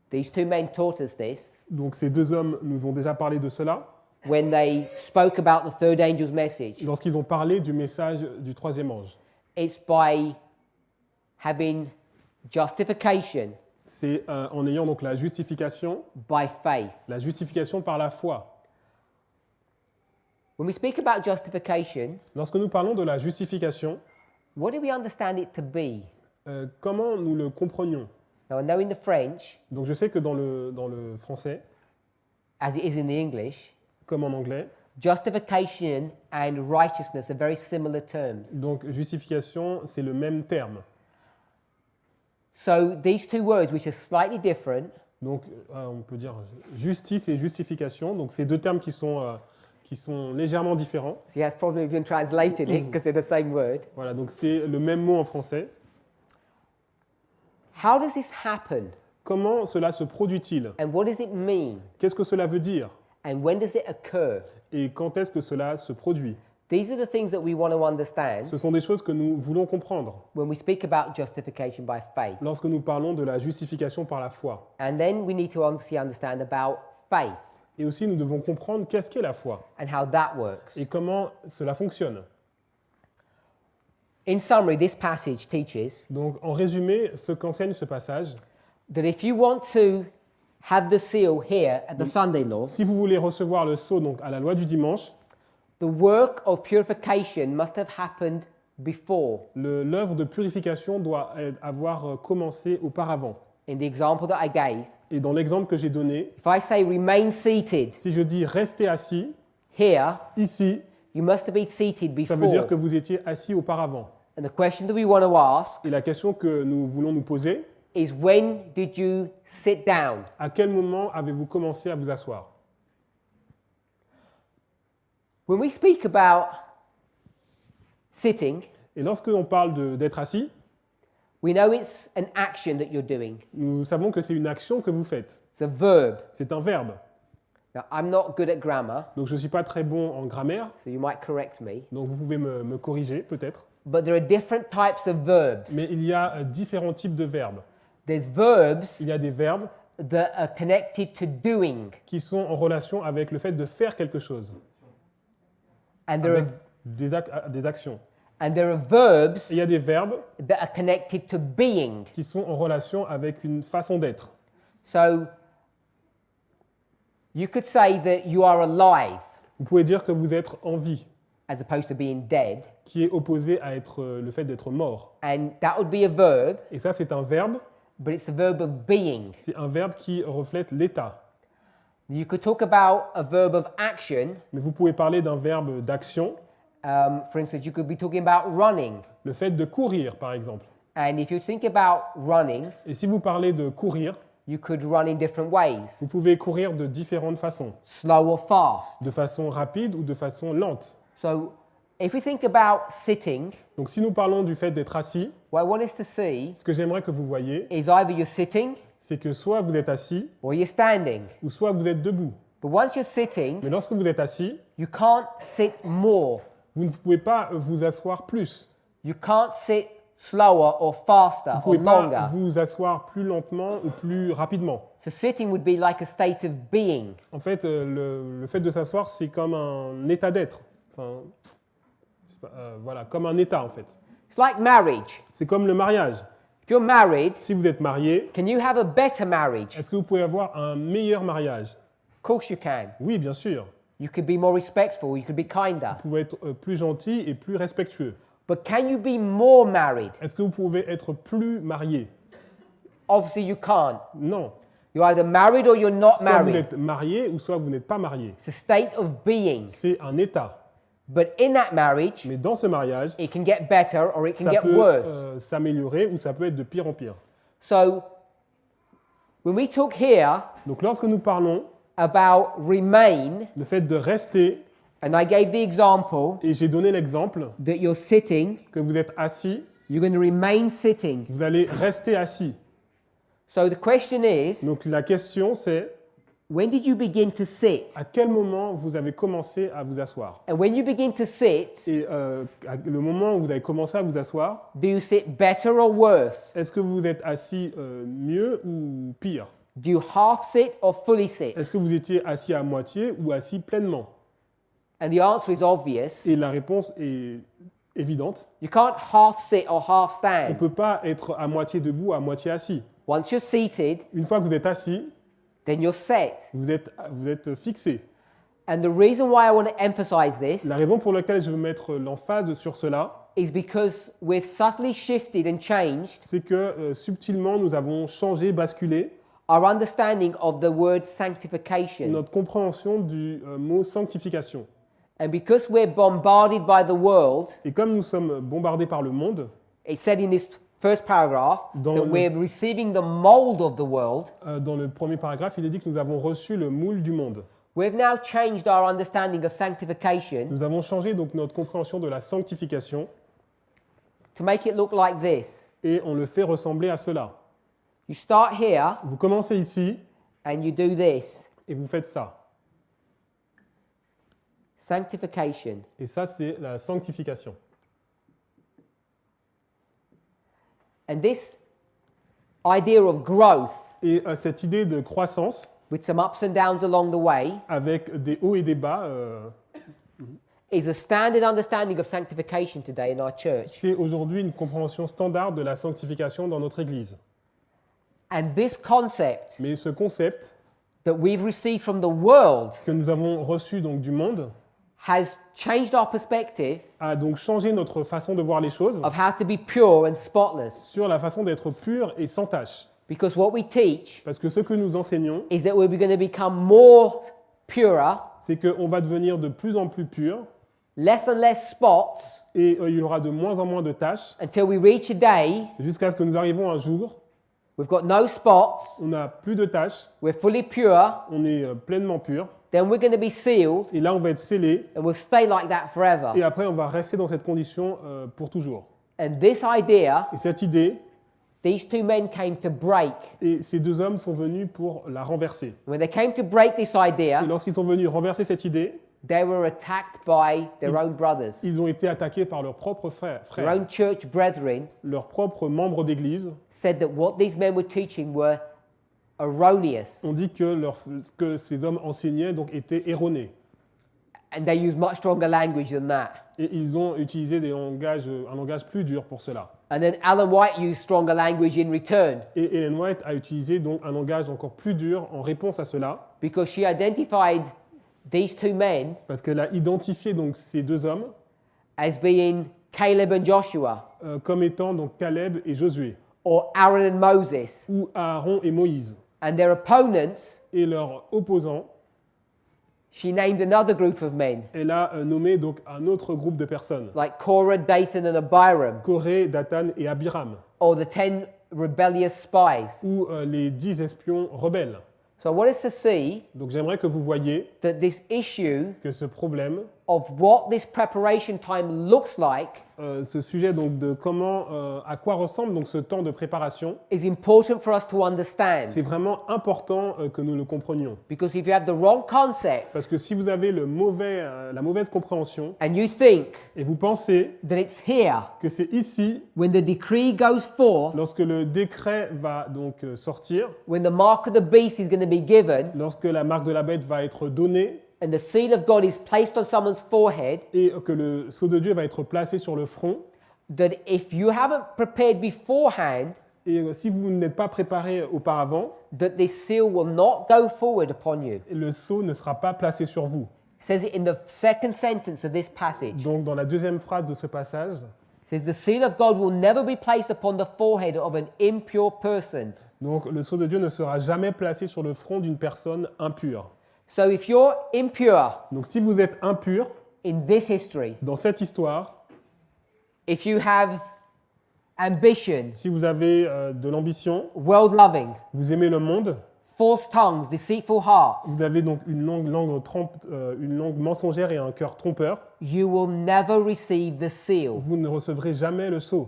These two men taught us this Donc ces deux hommes nous ont déjà parlé de cela when they spoke about the third angel's message. lorsqu'ils ont parlé du message du troisième ange. It's by having justification C'est en ayant donc la justification par la foi. When we speak about justification, Lorsque nous parlons de la justification, what do we understand it to be? comment nous le comprenions? Now, I know in the French, Donc je sais que dans le français, as it is in the English, comme en anglais, justification and righteousness are very similar terms. donc justification, c'est le même terme. So these two words, which are slightly different, Donc on peut dire justice et justification, donc ces deux termes qui sont légèrement différents. so that's probably been translated it because they're the same word. Voilà, donc c'est le même mot en français. How does this happen? Comment cela se produit-il? And what does it mean? Qu'est-ce que cela veut dire? And when does it occur? Et quand est-ce que cela se produit? These are the things that we want to understand Ce sont des choses que nous voulons comprendre when we speak about justification by faith. lorsque nous parlons de la justification par la foi. And then we need to obviously understand about faith Et aussi, nous devons comprendre qu'est-ce qu'est la foi and how that works. et comment cela fonctionne. In summary, this passage teaches Donc, en résumé, ce qu'enseigne ce passage, that if you want to have the seal here at the Sunday law, si vous voulez recevoir le sceau donc, à la loi du dimanche, the work of purification must have happened before. l'œuvre de purification doit avoir commencé auparavant. In the example that I gave, Et dans l'exemple que j'ai donné, if I say remain seated si je dis restez assis, here, ici, you must have been seated ça veut dire before. que vous étiez assis auparavant. And the question that we want to ask Et la question que nous voulons nous poser, is when did you sit down? à quel moment avez-vous commencé à vous asseoir? When we speak about sitting, Et lorsque l'on parle d'être assis, we know it's an action that you're doing. nous savons que c'est une action que vous faites. It's a verb. C'est un verbe. Now, I'm not good at grammar, Donc je ne suis pas très bon en grammaire, so you might correct me. donc vous pouvez me corriger peut-être. But there are different types of verbs. Mais il y a différents types de verbes. There's verbs Il y a des verbes that are connected to doing, qui sont en relation avec le fait de faire quelque chose, and there avec are des actions. and there are verbs Et il y a des verbes that are connected to being. qui sont en relation avec une façon d'être. So you could say that you are alive Vous pouvez dire que vous êtes en vie, as opposed to being dead, qui est opposé à être, le fait d'être mort. and that would be a verb, Et ça, c'est un verbe, but it's the verb of being. c'est un verbe qui reflète l'état. You could talk about a verb of action. Mais vous pouvez parler d'un verbe d'action, For instance, you could be talking about running. le fait de courir, par exemple. And if you think about running, Et si vous parlez de courir, you could run in different ways, vous pouvez courir de différentes façons, slow or fast. de façon rapide ou de façon lente. So if we think about sitting, Donc si nous parlons du fait d'être assis, what I want us to see ce que j'aimerais que vous voyez, is either you're sitting c'est que soit vous êtes assis or you're standing. ou soit vous êtes debout. But once you're sitting, Mais lorsque vous êtes assis, you can't sit more. vous ne pouvez pas vous asseoir plus. You can't sit slower or faster Vous ne or pouvez pas longer. vous asseoir plus lentement ou plus rapidement. So sitting would be like a state of being. En fait, le fait de s'asseoir, c'est comme un état d'être. Enfin, je sais pas, voilà, comme un état en fait. It's like marriage. C'est comme le mariage. If you're married, Si vous êtes marié, can you have a better marriage? est-ce que vous pouvez avoir un meilleur mariage? Of course you can. Oui, bien sûr. You could be more respectful, you could be kinder. Vous pouvez être plus gentil et plus respectueux. But can you be more married? Est-ce que vous pouvez être plus marié? Obviously you can't. Non. You're either married or you're not Soit vous married. êtes marié ou soit vous n'êtes pas marié. It's a state of being. C'est un état. But in that marriage, Mais dans ce mariage, it can get better or it can ça get peut worse. s'améliorer ou ça peut être de pire en pire. So when we talk here Donc lorsque nous parlons, about remain, le fait de rester, and I gave the example et j'ai donné l'exemple that you're sitting, que vous êtes assis, you're going to remain sitting. vous allez rester assis. So the question is, Donc la question c'est, when did you begin to sit? à quel moment vous avez commencé à vous asseoir? And when you begin to sit, Et le moment où vous avez commencé à vous asseoir, do you sit better or worse? est-ce que vous êtes assis mieux ou pire? Do you half sit or fully sit? Est-ce que vous étiez assis à moitié ou assis pleinement? And the answer is obvious. Et la réponse est évidente. You can't half sit or half On ne stand. peut pas être à moitié debout, à moitié assis. Once you're seated, Une fois que vous êtes assis, then you're set. vous êtes fixé. And the reason why I want to emphasize this La raison pour laquelle je veux mettre l'emphase sur cela, is because we've subtly shifted and changed c'est que subtilement nous avons changé, basculé our understanding of the word sanctification. notre compréhension du mot sanctification. And because we're bombarded by the world, Et comme nous sommes bombardés par le monde, it said in this first paragraph Dans that le- we're receiving the mold of the world. dans le premier paragraphe, il est dit que nous avons reçu le moule du monde. We've now changed our understanding of sanctification Nous avons changé donc notre compréhension de la sanctification to make it look like this. et on le fait ressembler à cela. You start here Vous commencez ici and you do this. et vous faites ça. Sanctification. Et ça, c'est la sanctification. And this idea of growth, Et cette idée de croissance, with some ups and downs along the way, avec des hauts et des bas, is a standard understanding of sanctification today in our church. c'est aujourd'hui une compréhension standard de la sanctification dans notre Église. And this concept Mais ce concept that we've received from the world que nous avons reçu donc du monde has changed our perspective a donc changé notre façon de voir les choses of how to be pure and spotless. sur la façon d'être pur et sans tache. Because what we teach Parce que ce que nous enseignons, is that we're going to become more purer, c'est qu'on va devenir de plus en plus pur less and less spots, et il y aura de moins en moins de taches until we reach a day jusqu'à ce que nous arrivons un jour, we've got no spots, on n'a plus de taches, we're fully pure, on est pleinement pur then we're going to be sealed et là on va être scellé and we'll stay like that forever. et après on va rester dans cette condition pour toujours. And this idea Et cette idée these two men came to break. Et ces deux hommes sont venus pour la renverser. When they came to break this Et idea, lorsqu'ils sont venus renverser cette idée, they were attacked by their own brothers, ils ont été attaqués par leurs propres frères. their own church brethren. Leurs propres membres d'église Said that what these men were teaching were erroneous, ont dit que ce que ces hommes enseignaient donc était erroné. and they used much stronger language than that. Et ils ont utilisé un langage plus dur pour cela. And then Alan White used stronger language in return Et Ellen White a utilisé donc un langage encore plus dur en réponse à cela, because she identified these two men parce qu'elle a identifié donc ces deux hommes as being Caleb and Joshua, comme étant donc Caleb et Josué, or Aaron and Moses, ou Aaron et Moïse. and their opponents. Et leurs opposants, She named another group of men, elle a nommé donc un autre groupe de personnes, like Korah, Dathan, and Abiram, Coré, Dathan et Abiram, or the 10 rebellious spies. ou les 10 espions rebelles. So I want us to see Donc j'aimerais que vous voyiez that this issue que ce problème, of what this preparation time looks like ce sujet donc de comment, à quoi ressemble donc ce temps de préparation, is important for us to understand. c'est vraiment important que nous le comprenions. Because if you have the wrong concept Parce que si vous avez la mauvaise compréhension and you think et vous pensez that it's here que c'est ici, when the decree goes forth, lorsque le décret va donc sortir, when the mark of the beast is going to be given, lorsque la marque de la bête va être donnée and the seal of God is placed on someone's forehead, et que le sceau de Dieu va être placé sur le front, that if you haven't prepared beforehand, et si vous n'êtes pas préparé auparavant, that this seal will not go forward upon you. le sceau ne sera pas placé sur vous. It says it in the second sentence of this passage. Donc dans la deuxième phrase de ce passage, It says the seal of God will never be placed upon the forehead of an impure person. donc le sceau de Dieu ne sera jamais placé sur le front d'une personne impure. So if you're impure Donc si vous êtes impur in this history, dans cette histoire, if you have ambition, si vous avez de l'ambition, world loving, vous aimez le monde, false tongues, deceitful hearts, vous avez donc une langue mensongère et un cœur trompeur, you will never receive the seal. vous ne recevrez jamais le sceau.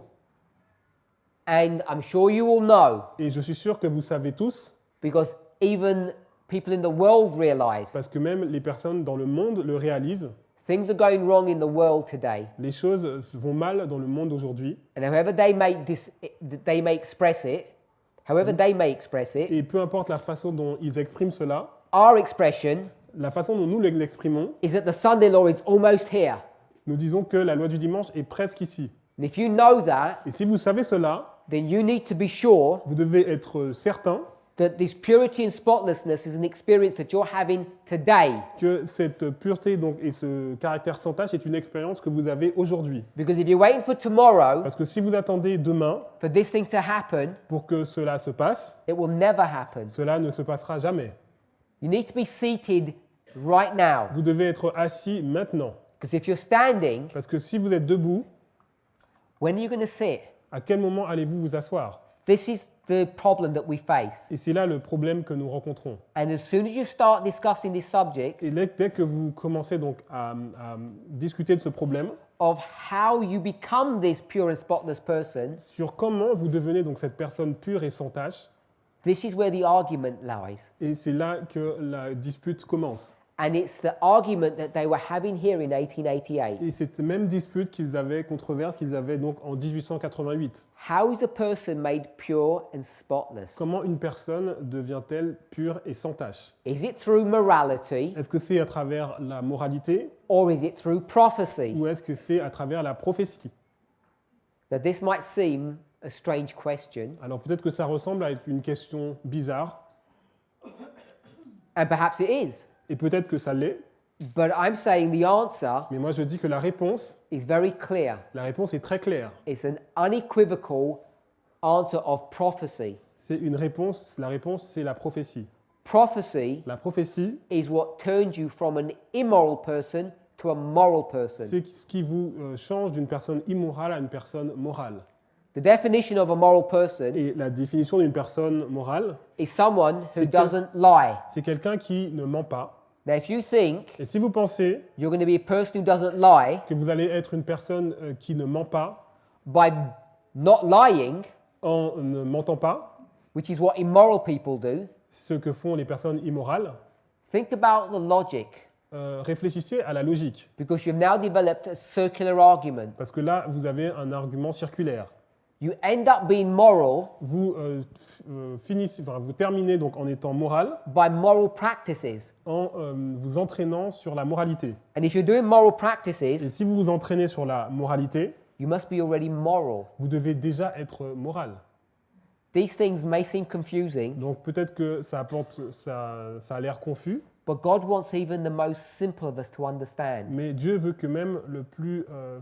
And I'm sure you all know, Et je suis sûr que vous savez tous, because even people in the world realize parce que même les personnes dans le monde le réalisent, things are going wrong in the world today. les choses vont mal dans le monde aujourd'hui. And however they may express it, Et peu importe la façon dont ils expriment cela, our expression la façon dont nous l'exprimons, is that the Sunday law is almost here. nous disons que la loi du dimanche est presque ici. And if you know that, Et si vous savez cela, then you need to be sure vous devez être certain that this purity and spotlessness is an experience that you're having today. que cette pureté donc, et ce caractère sans tache est une expérience que vous avez aujourd'hui. Because if you're waiting for tomorrow Parce que si vous attendez demain for this thing to happen, pour que cela se passe, it will never happen. cela ne se passera jamais. You need to be seated right now. Vous devez être assis maintenant. Because if you're standing, Parce que si vous êtes debout, when are you going to sit? à quel moment allez-vous vous asseoir? This is the problem that we face. Et c'est là le problème que nous rencontrons. And as soon as you start discussing this subject Et dès que vous commencez donc à discuter de ce problème, of how you become this pure and spotless person, sur comment vous devenez donc cette personne pure et sans tache, this is where the argument lies. et c'est là que la dispute commence. And it's the argument that they were having here in 1888. Et cette même dispute qu'ils avaient, controverse qu'ils avaient donc en 1888. How is a person made pure and spotless? Comment une personne devient-elle pure et sans tache? Is it through morality Est-ce que c'est à travers la moralité or is it through prophecy? ou est-ce que c'est à travers la prophétie? Now, this might seem a strange question, Alors peut-être que ça ressemble à une question bizarre, and perhaps it is, et peut-être que ça l'est, but I'm saying the answer mais moi je dis que la réponse is very clear. est très claire. It's an unequivocal answer of prophecy. C'est une réponse, la réponse c'est la prophétie. Prophecy La prophétie, is what turns you from an immoral person to a moral person. c'est ce qui vous change d'une personne immorale à une personne morale. The definition of a moral person Et la définition d'une personne morale, is someone who C'est que- doesn't lie. c'est quelqu'un qui ne ment pas. Now, if you think Et si vous pensez you're going to be a person who doesn't lie que vous allez être une personne qui ne ment pas, by not lying, en ne mentant pas, which is what immoral people do, ce que font les personnes immorales, think about the logic, réfléchissez à la logique. because you've now developed a circular argument. Parce que là, vous avez un argument circulaire. You end up being moral Vous, vous terminez donc en étant moral, by moral practices. en vous entraînant sur la moralité. And if you're doing moral Et practices, si vous vous entraînez sur la moralité, you must be already moral. vous devez déjà être moral. These things may seem confusing, Donc peut-être que ça a l'air confus, but God wants even the most simple of us to understand. mais Dieu veut que même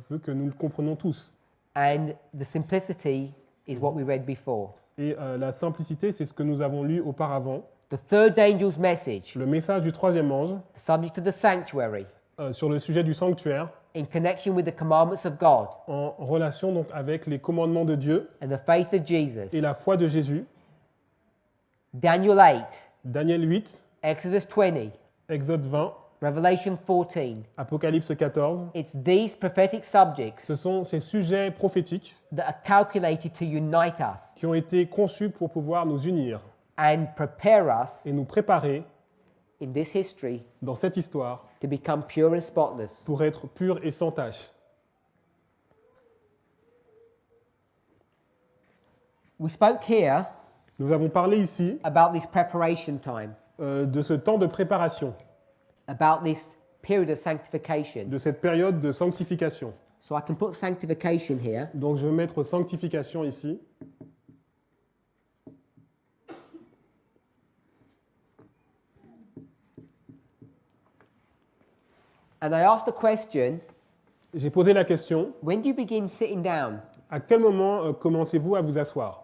veut que nous le comprenions tous. And the simplicity is what we read before. Et la simplicité, c'est ce que nous avons lu auparavant. The third angel's message, Le message du troisième ange the subject of the sanctuary, sur le sujet du sanctuaire, in connection with the commandments of God en relation donc avec les commandements de Dieu and the faith of Jesus. et la foi de Jésus. Daniel 8, Daniel 8, Exodus 20, Exode 20, Revelation 14. Apocalypse 14. It's these prophetic subjects Ce sont ces sujets prophétiques that are calculated to unite us qui ont été conçus pour pouvoir nous unir and prepare us et nous préparer in this history dans cette histoire to become pure and spotless. pour être purs et sans tache. We spoke here Nous avons parlé ici about this preparation time, de ce temps de préparation, about this period of sanctification. de cette période de sanctification. So I can put sanctification here. Donc je vais mettre sanctification ici. And I asked the question, J'ai posé la question, when do you begin sitting down? à quel moment commencez-vous à vous asseoir?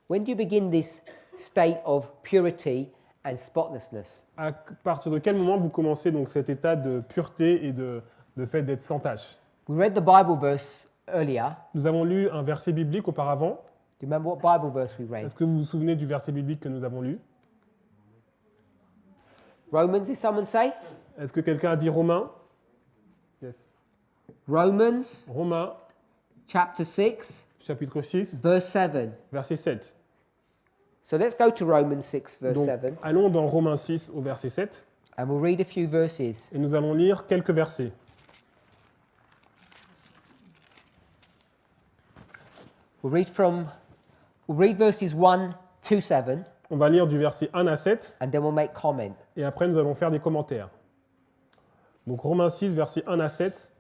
When do you begin this state of purity and spotlessness? À partir de quel moment vous commencez donc cet état de pureté et de fait d'être sans tache? We read the Bible verse earlier. Nous avons lu un verset biblique auparavant. Do you remember what Bible verse we read? Est-ce que vous vous souvenez du verset biblique que nous avons lu? Romans, did someone say? Est-ce que quelqu'un a dit Romains? Yes. Romans Romains, chapter 6, chapitre 6, verse 7. verset 7. So let's go to Romans 6, verse Donc, 7, allons dans Romains 6 au verset 7 and we'll read a few verses. et nous allons lire quelques versets. We'll read verses 1 to 7, On va lire du verset 1 à 7 and then we'll make comment. et après nous allons faire des commentaires. Donc Romains 6, verset 1 à 7.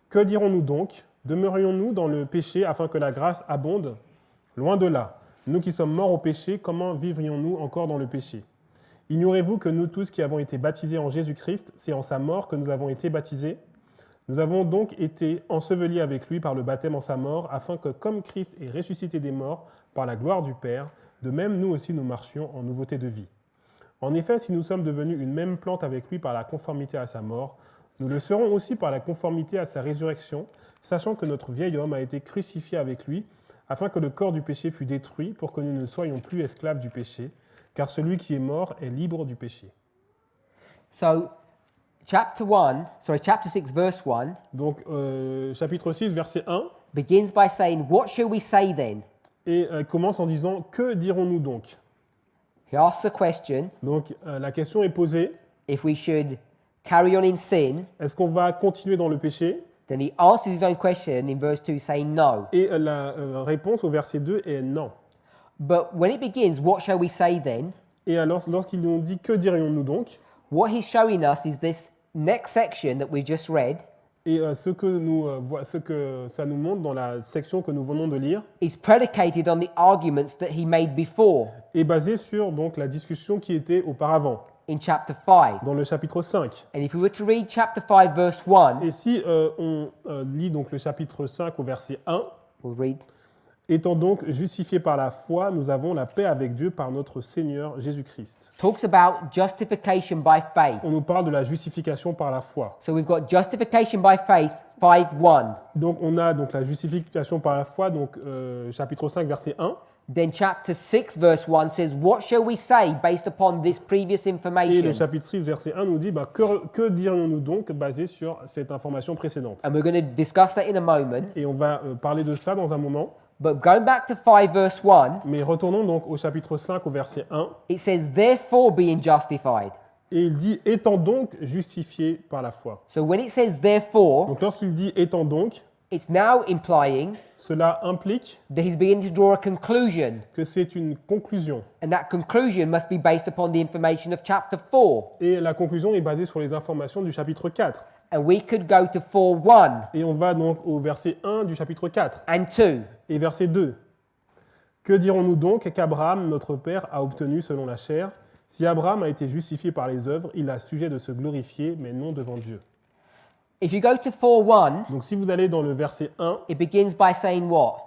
Que dirons-nous donc? Demeurions-nous dans le péché afin que la grâce abonde? Loin de là. Nous qui sommes morts au péché, comment vivrions-nous encore dans le péché? Ignorez-vous que nous tous qui avons été baptisés en Jésus-Christ, c'est en sa mort que nous avons été baptisés? Nous avons donc été ensevelis avec lui par le baptême en sa mort, afin que comme Christ est ressuscité des morts par la gloire du Père, de même nous aussi nous marchions en nouveauté de vie. En effet, si nous sommes devenus une même plante avec lui par la conformité à sa mort, nous le serons aussi par la conformité à sa résurrection, sachant que notre vieil homme a été crucifié avec lui, afin que le corps du péché fût détruit, pour que nous ne soyons plus esclaves du péché, car celui qui est mort est libre du péché. So, chapter 6, verse 1 Donc, chapitre 6, verset 1, begins by saying, what shall we say then? et commence en disant « Que dirons-nous donc ?» He asks the question Donc, la question est posée, if we should carry on in sin. est-ce qu'on va continuer dans le péché? Then he answers his own question in verse 2 saying no. Et la réponse au verset 2 est non. But when it begins, what shall we say then? Et alors, lorsqu'ils ont dit « Que dirions-nous donc ?» What he's showing us is this next section that we just read Et ce que ça nous montre dans la section que nous venons de lire is predicated on the arguments that he made before est basé sur donc, la discussion qui était auparavant, in chapter 5. dans le chapitre 5. And if we were to read chapter 5, verse 1, Et si on lit donc le chapitre 5 au verset 1, we'll read, étant donc justifiés par la foi, nous avons la paix avec Dieu par notre Seigneur Jésus-Christ. talks about justification by faith. On nous parle de la justification par la foi. So we've got justification by faith, 5:1. Donc on a donc la justification par la foi, donc chapitre 5 verset 1. Then chapter 6, verse 1 says, what shall we say based upon this previous Et le information? chapitre 6 verset 1 nous dit que dirions-nous donc basé sur cette information précédente. And we're going to discuss that in a moment. Et on va parler de ça dans un moment. But going back to 5 verse 1, Mais retournons donc au chapitre 5, au verset 1. it says, therefore being justified. Et il dit, étant donc justifié par la foi. So when it says therefore, Donc lorsqu'il dit étant donc, it's now implying cela implique that he's beginning to draw a conclusion. que c'est une conclusion. And that conclusion must be based upon the information of chapter 4. Et la conclusion est basée sur les informations du chapitre 4. And we could go to 4:1 Et on va donc au verset 1 du chapitre 4 and 2. et verset 2. Que dirons-nous donc qu'Abraham, notre père, a obtenu selon la chair? Si Abraham a été justifié par les œuvres, il a sujet de se glorifier, mais non devant Dieu. If you go to 4:1, Donc si vous allez dans le verset 1, it begins by saying what?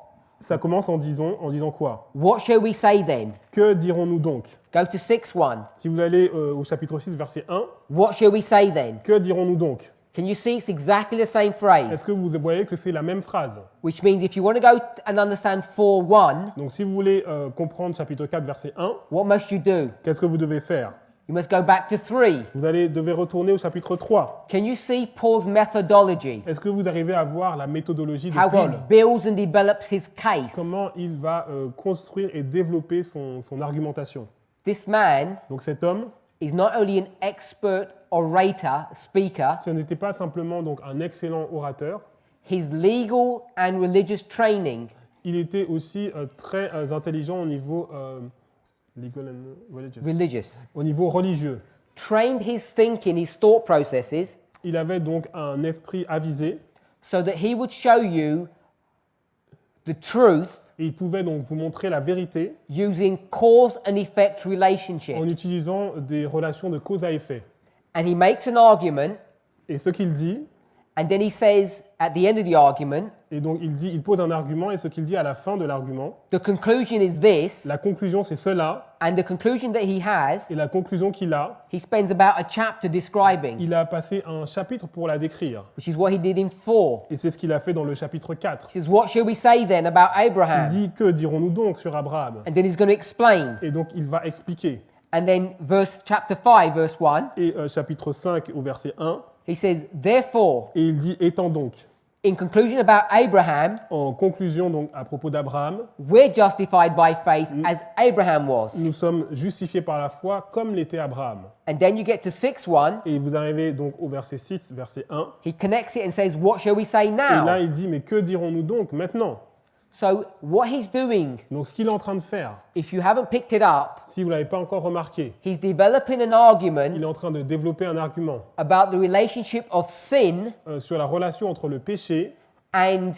ça commence en disant quoi? What shall we say then? Que dirons-nous donc? Go to 6:1. Si vous allez au chapitre 6, verset 1, What shall we say then? que dirons-nous donc? Can you see it's exactly the same Est-ce phrase? que vous voyez que c'est la même phrase? Which means if you want to go and understand 4:1, Donc si vous voulez comprendre chapitre 4, verset 1, what must you do? qu'est-ce que vous devez faire? You must go back to 3. Vous devez retourner au chapitre 3. Can you see Paul's methodology? Est-ce que vous arrivez à voir la méthodologie de How he Paul? builds and develops his case. Comment il va construire et développer son argumentation? This man Donc cet homme, is not only an expert orator, speaker, ce n'était pas simplement donc un excellent orateur, his legal and religious training il était aussi très intelligent au niveau legal and religious. Au niveau religieux. trained his thinking, his thought processes, Il avait donc un esprit avisé so that he would show you the truth et il pouvait donc vous montrer la vérité using cause and effect en relationships. utilisant des relations de cause à effet. And he makes an argument, Et ce qu'il dit, and then he says at the end of the argument, et donc il pose un argument, et ce qu'il dit à la fin de l'argument, the conclusion is this, la conclusion c'est cela, and the conclusion that he has, et la conclusion qu'il a, he spends about a chapter describing, il a passé un chapitre pour la décrire. which is what he did in 4. Et c'est ce qu'il a fait dans le chapitre 4. He says, what shall we say then about Il Abraham? dit, que dirons-nous donc sur Abraham? And then he's going to explain. Et donc il va expliquer. And then chapter 5, verse 1, Et chapitre 5 au verset 1, he says, therefore, et il dit, étant donc, in conclusion about Abraham, en conclusion donc à propos d'Abraham, we're justified by faith as Abraham was. nous sommes justifiés par la foi comme l'était Abraham. And then you get to 6:1, Et vous arrivez donc au verset 6, verset 1, he connects it and says, what shall we say et là now? il dit, mais que dirons-nous donc maintenant? So what he's doing, Donc ce qu'il est en train de faire, if you haven't picked it up, si vous ne l'avez pas encore remarqué, he's developing an argument il est en train de développer un argument about the relationship of sin sur la relation entre le péché and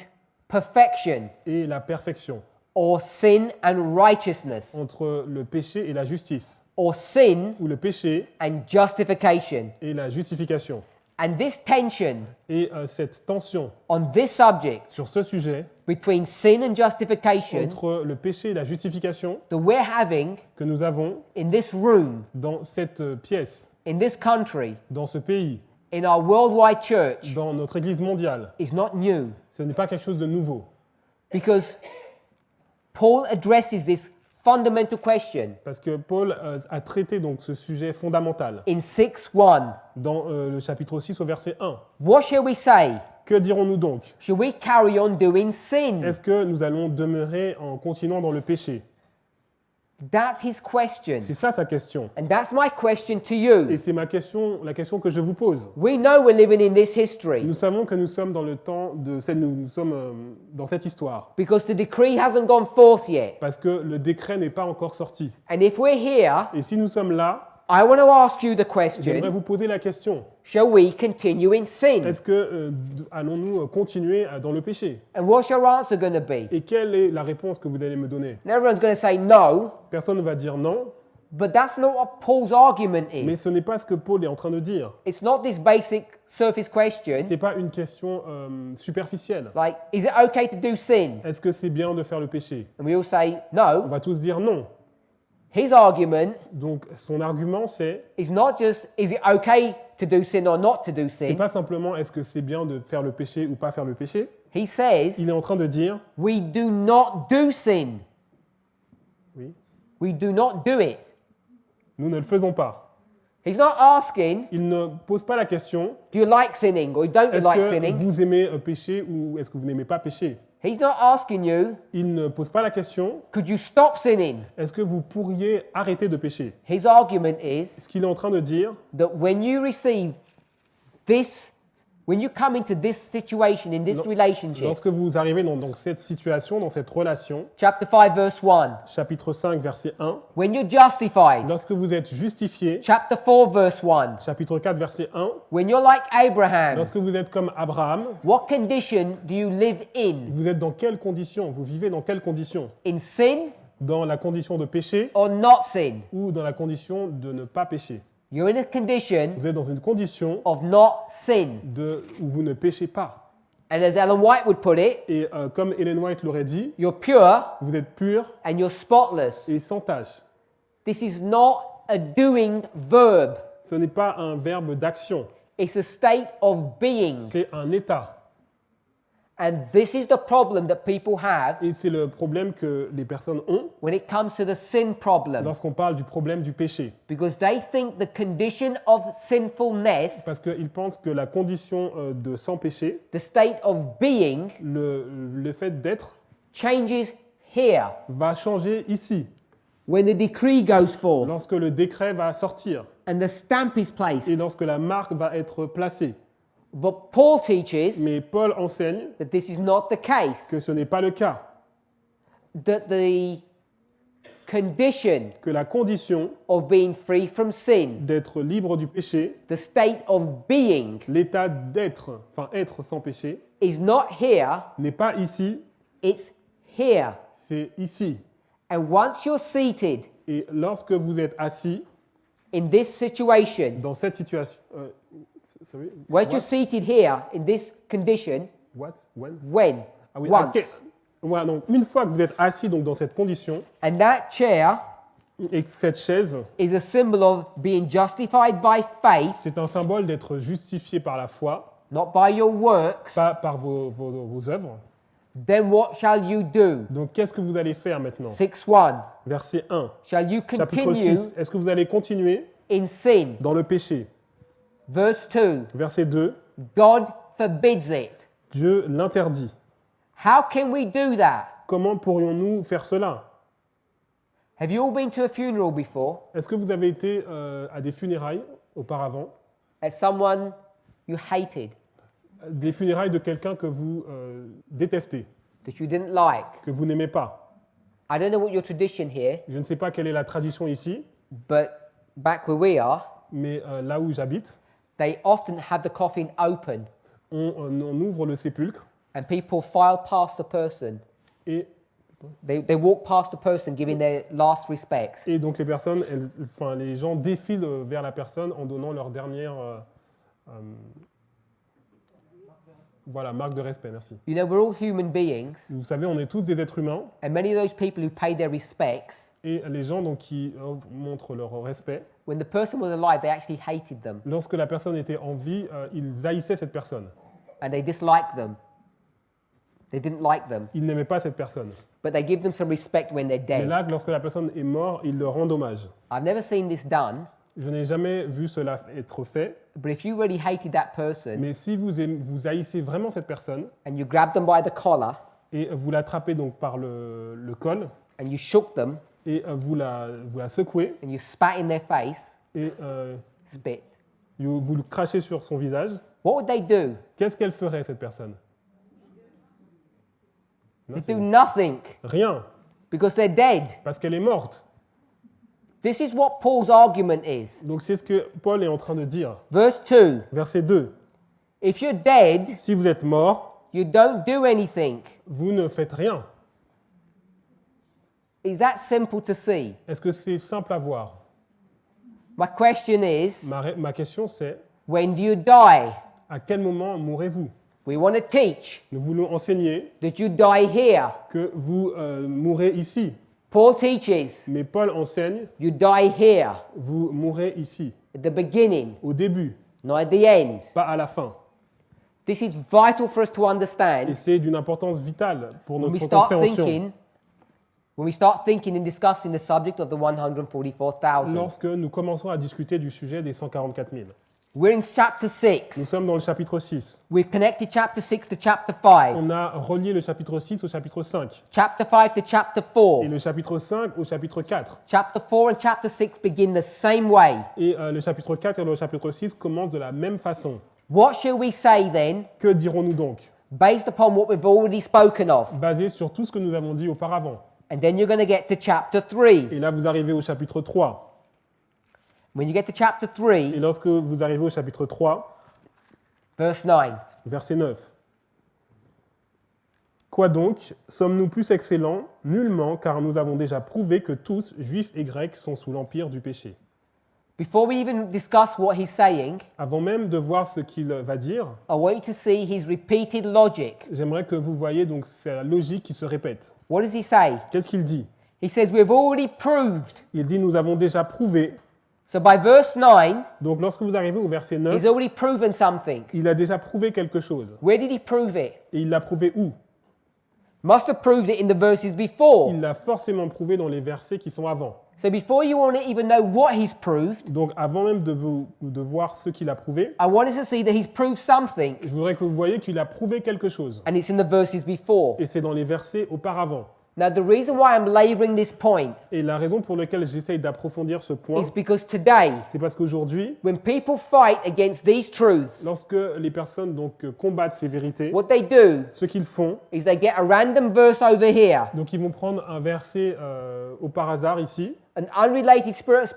perfection, et la perfection, or sin and righteousness, entre le péché et la justice, or sin ou le péché and justification. et la justification. And this tension Et cette tension on this subject sur ce sujet, between sin and justification entre le péché et la justification that we're having que nous avons in this room, dans cette pièce, in this country, dans ce pays, in our worldwide church dans notre Église mondiale, is not new, ce n'est pas quelque chose de nouveau. because Paul addresses this fundamental question Parce que Paul a traité donc ce sujet fondamental in 6:1. dans le chapitre 6 au verset 1. What shall we say? Que dirons-nous donc? Shall we carry on doing sin? Est-ce que nous allons demeurer en continuant dans le péché? That's his question. C'est ça sa question. And that's my question to Et you. c'est la question que je vous pose. We know we're living in this history Nous savons que nous sommes dans le temps de nous sommes dans cette histoire because the decree hasn't gone forth yet. parce que le décret n'est pas encore sorti. And if we're here, Et si nous sommes là, I want to ask you the j'aimerais question, vous poser la question. shall we continue in sin? Est-ce que allons-nous continuer dans le péché? And what's your answer going to be? Et quelle est la réponse que vous allez me donner? And everyone's going to say no, Personne ne va dire non, but that's not what Paul's argument mais is. ce n'est pas ce que Paul est en train de dire. It's not this basic surface question, Ce n'est pas une question superficielle. like, is it okay to do sin? Est-ce que c'est bien de faire le péché? And we all say On no. va tous dire non. His argument Donc son argument c'est, is not just, is it okay to do sin or not to do c'est sin? pas simplement est-ce que c'est bien de faire le péché ou pas faire le péché. He Il says, est en train de dire, we do not do sin. oui, We do not do it. nous ne le faisons pas. He's not asking, Il ne pose pas la question, do you like sinning or don't you est-ce like que sinning? vous aimez pécher ou est-ce que vous n'aimez pas pécher? He's not asking you, Il ne pose pas la question, could you stop sinning? est-ce que vous pourriez arrêter de pécher? His argument is Ce qu'il est en train de dire, that when you receive this, when you come into this situation, in this relationship, lorsque vous arrivez dans cette situation, dans cette relation, chapter 5, verse 1, chapitre 5, verset 1, when you're justified, lorsque vous êtes justifié, chapter 4, verse 1, chapitre 4, verset 1, when you're like Abraham, lorsque vous êtes comme Abraham, what condition do you live in? vous êtes dans quelles conditions? Vous vivez dans quelles conditions? In sin Dans la condition de pécher or not sin? ou dans la condition de ne pas pécher? You're in a condition Vous êtes dans une condition of not sin. où vous ne péchez pas. And as Ellen White would put it, Et comme Ellen White l'aurait dit, you're pure vous êtes pur and you're spotless. et sans tache. This is not a doing verb. Ce n'est pas un verbe d'action, It's a state of being. c'est un état. And this is the problem that people have Et c'est le problème que les personnes ont when it comes to the sin problem. lorsqu'on parle du problème du péché. Because they think the condition of sinfulness, Parce qu'ils pensent que la condition de sans péché, the state of being, le fait d'être, changes here va changer ici, when the decree goes forth lorsque le décret va sortir and the stamp is et placed. lorsque la marque va être placée. But Paul teaches Mais Paul enseigne that this is not the case, que ce n'est pas le cas, that the condition que la condition of being free from sin, d'être libre du péché, the state of being, l'état d'être, enfin être sans péché, is not here, n'est pas ici, it's here. c'est ici. And once you're seated Et lorsque vous êtes assis in this situation, dans cette situation, sorry, once you're seated here in this condition, what, when? when? Ah oui, Once. ok. Voilà, donc une fois que vous êtes assis donc dans cette condition And that chair et que cette chaise, is a symbol of being justified by faith, c'est un symbole d'être justifié par la foi, not by your works, pas par vos œuvres. then what shall you do? Donc qu'est-ce que vous allez faire maintenant? 6:1. Verset 1. Shall you Chapitre continue 6. Est-ce que vous allez continuer in sin? dans le péché? Verse 2. Verset 2. God forbids it. Dieu l'interdit. How can we do that? Comment pourrions-nous faire cela? Have you all been to a funeral before? Est-ce que vous avez été à des funérailles auparavant? At someone you hated, Des funérailles de quelqu'un que vous détestez, that you didn't like? que vous n'aimez pas. I don't know what your tradition here, Je ne sais pas quelle est la tradition ici, but back where we are, mais là où j'habite, they often have the coffin open on ouvre le sépulcre and people file past the person. et, They walk past the person giving their last respects. donc les personnes, les gens défilent vers la personne en donnant leur dernière marque de respect. Merci. You know, we're all human beings, Vous savez, on est tous des êtres humains and many of those people who pay their respects, et les gens donc, qui montrent leur respect, when the person was alive, they actually hated them lorsque la personne était en vie, ils haïssaient cette personne. and they disliked them. They didn't like them, Ils n'aimaient pas cette personne. but they give them some respect when they're Mais dead. là, lorsque la personne est morte, ils leur rendent hommage. I've never seen this done, Je n'ai jamais vu cela être fait, but if you really hated that person mais si vous haïssez vraiment cette personne and you grabbed them by the collar et vous l'attrapez donc par le col and you shook them et vous la secouez and you spat in their face, et spit, vous le crachez sur son visage, what would they do? qu'est-ce qu'elle ferait cette personne? They do nothing Rien, because they're dead. parce qu'elle est morte. This is what Paul's argument is. Donc c'est ce que Paul est en train de dire. Verse 2. Verset 2. If you're dead, Si vous êtes mort, you don't do anything. vous ne faites rien. Is that simple to see? Est-ce que c'est simple à voir? My question is, Ma question c'est, when do you die? à quel moment mourrez-vous? We want to teach Nous voulons enseigner that you die here. que vous mourrez ici. Paul teaches Mais Paul enseigne, you die here, vous mourrez ici, at the beginning, au début, not at the end. pas à la fin. This is vital for us to Et understand c'est d'une importance vitale pour when we notre start compréhension. thinking and discussing the subject of the 144,000. Lorsque nous commençons à discuter du sujet des 144 000. We're in chapter Nous 6. sommes dans le chapitre 6. We've connected chapter 6 to chapter 5, On a relié le chapitre 6 au chapitre 5 chapter 5 to chapter 4. et le chapitre 5 au chapitre 4. Chapter 4 and chapter 6 begin the same way. Et le chapitre 4 et le chapitre 6 commencent de la même façon. What shall we say then, Que dirons-nous donc? based upon what we've already spoken of? Basé sur tout ce que nous avons dit auparavant. And then you're going to get to chapter 3. Et là, vous arrivez au chapitre 3. When you get to chapter Et 3, lorsque vous arrivez au chapitre 3, verse 9. verset 9. Quoi donc? Sommes-nous plus excellents? Nullement, car nous avons déjà prouvé que tous, juifs et grecs, sont sous l'empire du péché. Before we even discuss what he's saying, Avant même de voir ce qu'il va dire, I want you to see his repeated logic. j'aimerais que vous voyez donc sa logique qui se répète. What does he say? Qu'est-ce qu'il dit? He says, we've already proved. Il dit nous avons déjà prouvé. So by verse 9, Donc lorsque vous arrivez au verset 9, he's already proven something. il a déjà prouvé quelque chose. Where did he prove it? Et il l'a prouvé où? Must have proved it in the verses before. Il l'a forcément prouvé dans les versets qui sont avant. So before you want to even know what he's proved, Donc avant même de voir ce qu'il a prouvé, I want us to see that he's proved something, je voudrais que vous voyez qu'il a prouvé quelque chose. and it's in the verses before. Et c'est dans les versets auparavant. Now, the reason why I'm laboring this point Et la raison pour laquelle j'essaye d'approfondir ce point, is because today, c'est parce qu'aujourd'hui, when people fight against these truths, lorsque les personnes combattent ces vérités, what they do ce qu'ils font, is they get a random verse over here, donc ils vont prendre un verset au par hasard ici, an unrelated spirit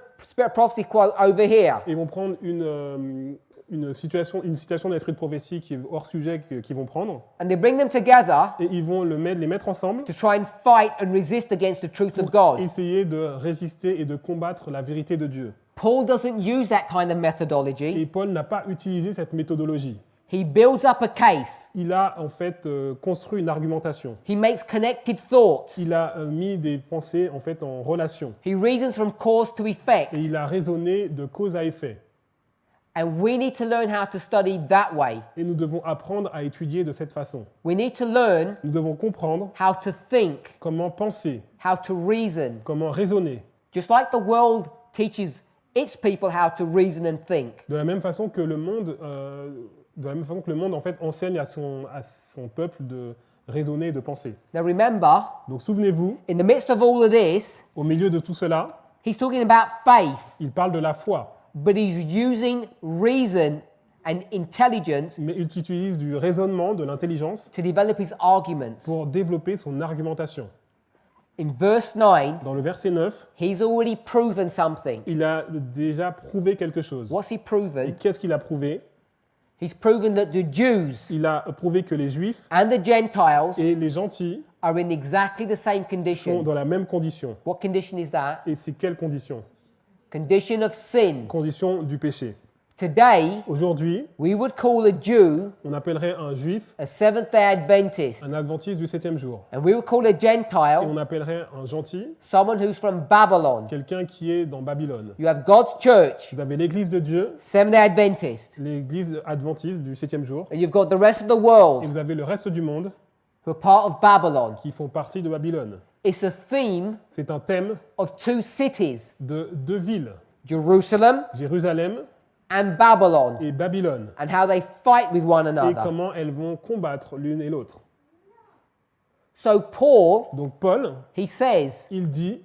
prophecy quote over here, et ils vont prendre une citation de l'esprit de prophétie qui est hors sujet qu'ils vont prendre, and they bring them together et ils vont les mettre ensemble, to try and fight and resist against the truth of God. essayer de résister et de combattre la vérité de Dieu. Paul doesn't use that kind of Et methodology. Paul n'a pas utilisé cette méthodologie. He builds up a case. Il a en fait construit une argumentation. He makes connected thoughts. Il a mis des pensées en fait en relation. He reasons from cause to effect. Et il a raisonné de cause à effet. And we need to learn how to study that way. Et nous devons apprendre à étudier de cette façon. We need to learn Nous devons comprendre how to think, comment penser, how to reason. comment raisonner. Just like the world teaches its people how to reason and think. De la même façon que le monde, en fait enseigne à son peuple de raisonner et de penser. Now remember, Donc souvenez-vous, in the midst of all of this, au milieu de tout cela, he's talking about faith, il parle de la foi, but he's using reason and intelligence mais il utilise du raisonnement, de l'intelligence to develop his arguments. pour développer son argumentation. In verse 9, Dans le verset 9, he's already proven something. il a déjà prouvé quelque chose. What's he Et proven? qu'est-ce qu'il a prouvé? He's proven that the Jews Il a prouvé que les Juifs and the Gentiles et les gentils are in exactly the same sont condition. dans la même condition. What condition is that? Et c'est quelle condition? Condition of sin. Condition du péché. Today, Aujourd'hui, we would call a Jew on appellerait un Juif a Seventh-day Adventist, un Adventiste du 7e jour. and we would call a Et Gentile on appellerait un gentil someone who's from Babylon. quelqu'un qui est dans Babylone. You have God's church, Vous avez l'Église de Dieu, Seventh-day Adventist, l'Église adventiste du 7e jour, and you've got the rest of the et world vous avez le reste du monde who are part of Babylon. qui font partie de Babylone. It's a theme C'est un thème of two cities, de deux villes, Jerusalem Jérusalem and Babylon, et Babylone, and how they fight with one et another. comment elles vont combattre l'une et l'autre. So Paul, Donc Paul, he says il dit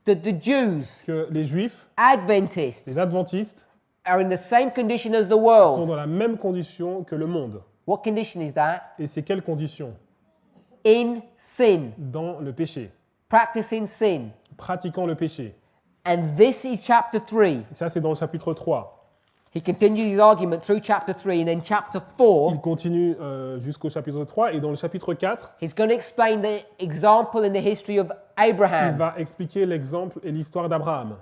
that the Jews, que les Juifs, Adventists, les Adventistes, are in the same condition as the sont world. dans la même condition que le monde. What condition is that? Et c'est quelle condition? In sin, Dans le péché, practicing sin. pratiquant le péché. And this is chapter 3. Ça, c'est dans le chapitre 3. He continues his argument through chapter 3, and then chapter 4, Il continue jusqu'au chapitre 3, et dans le chapitre 4, he's going to explain the example in the history of il Abraham. va expliquer l'exemple et l'histoire d'Abraham.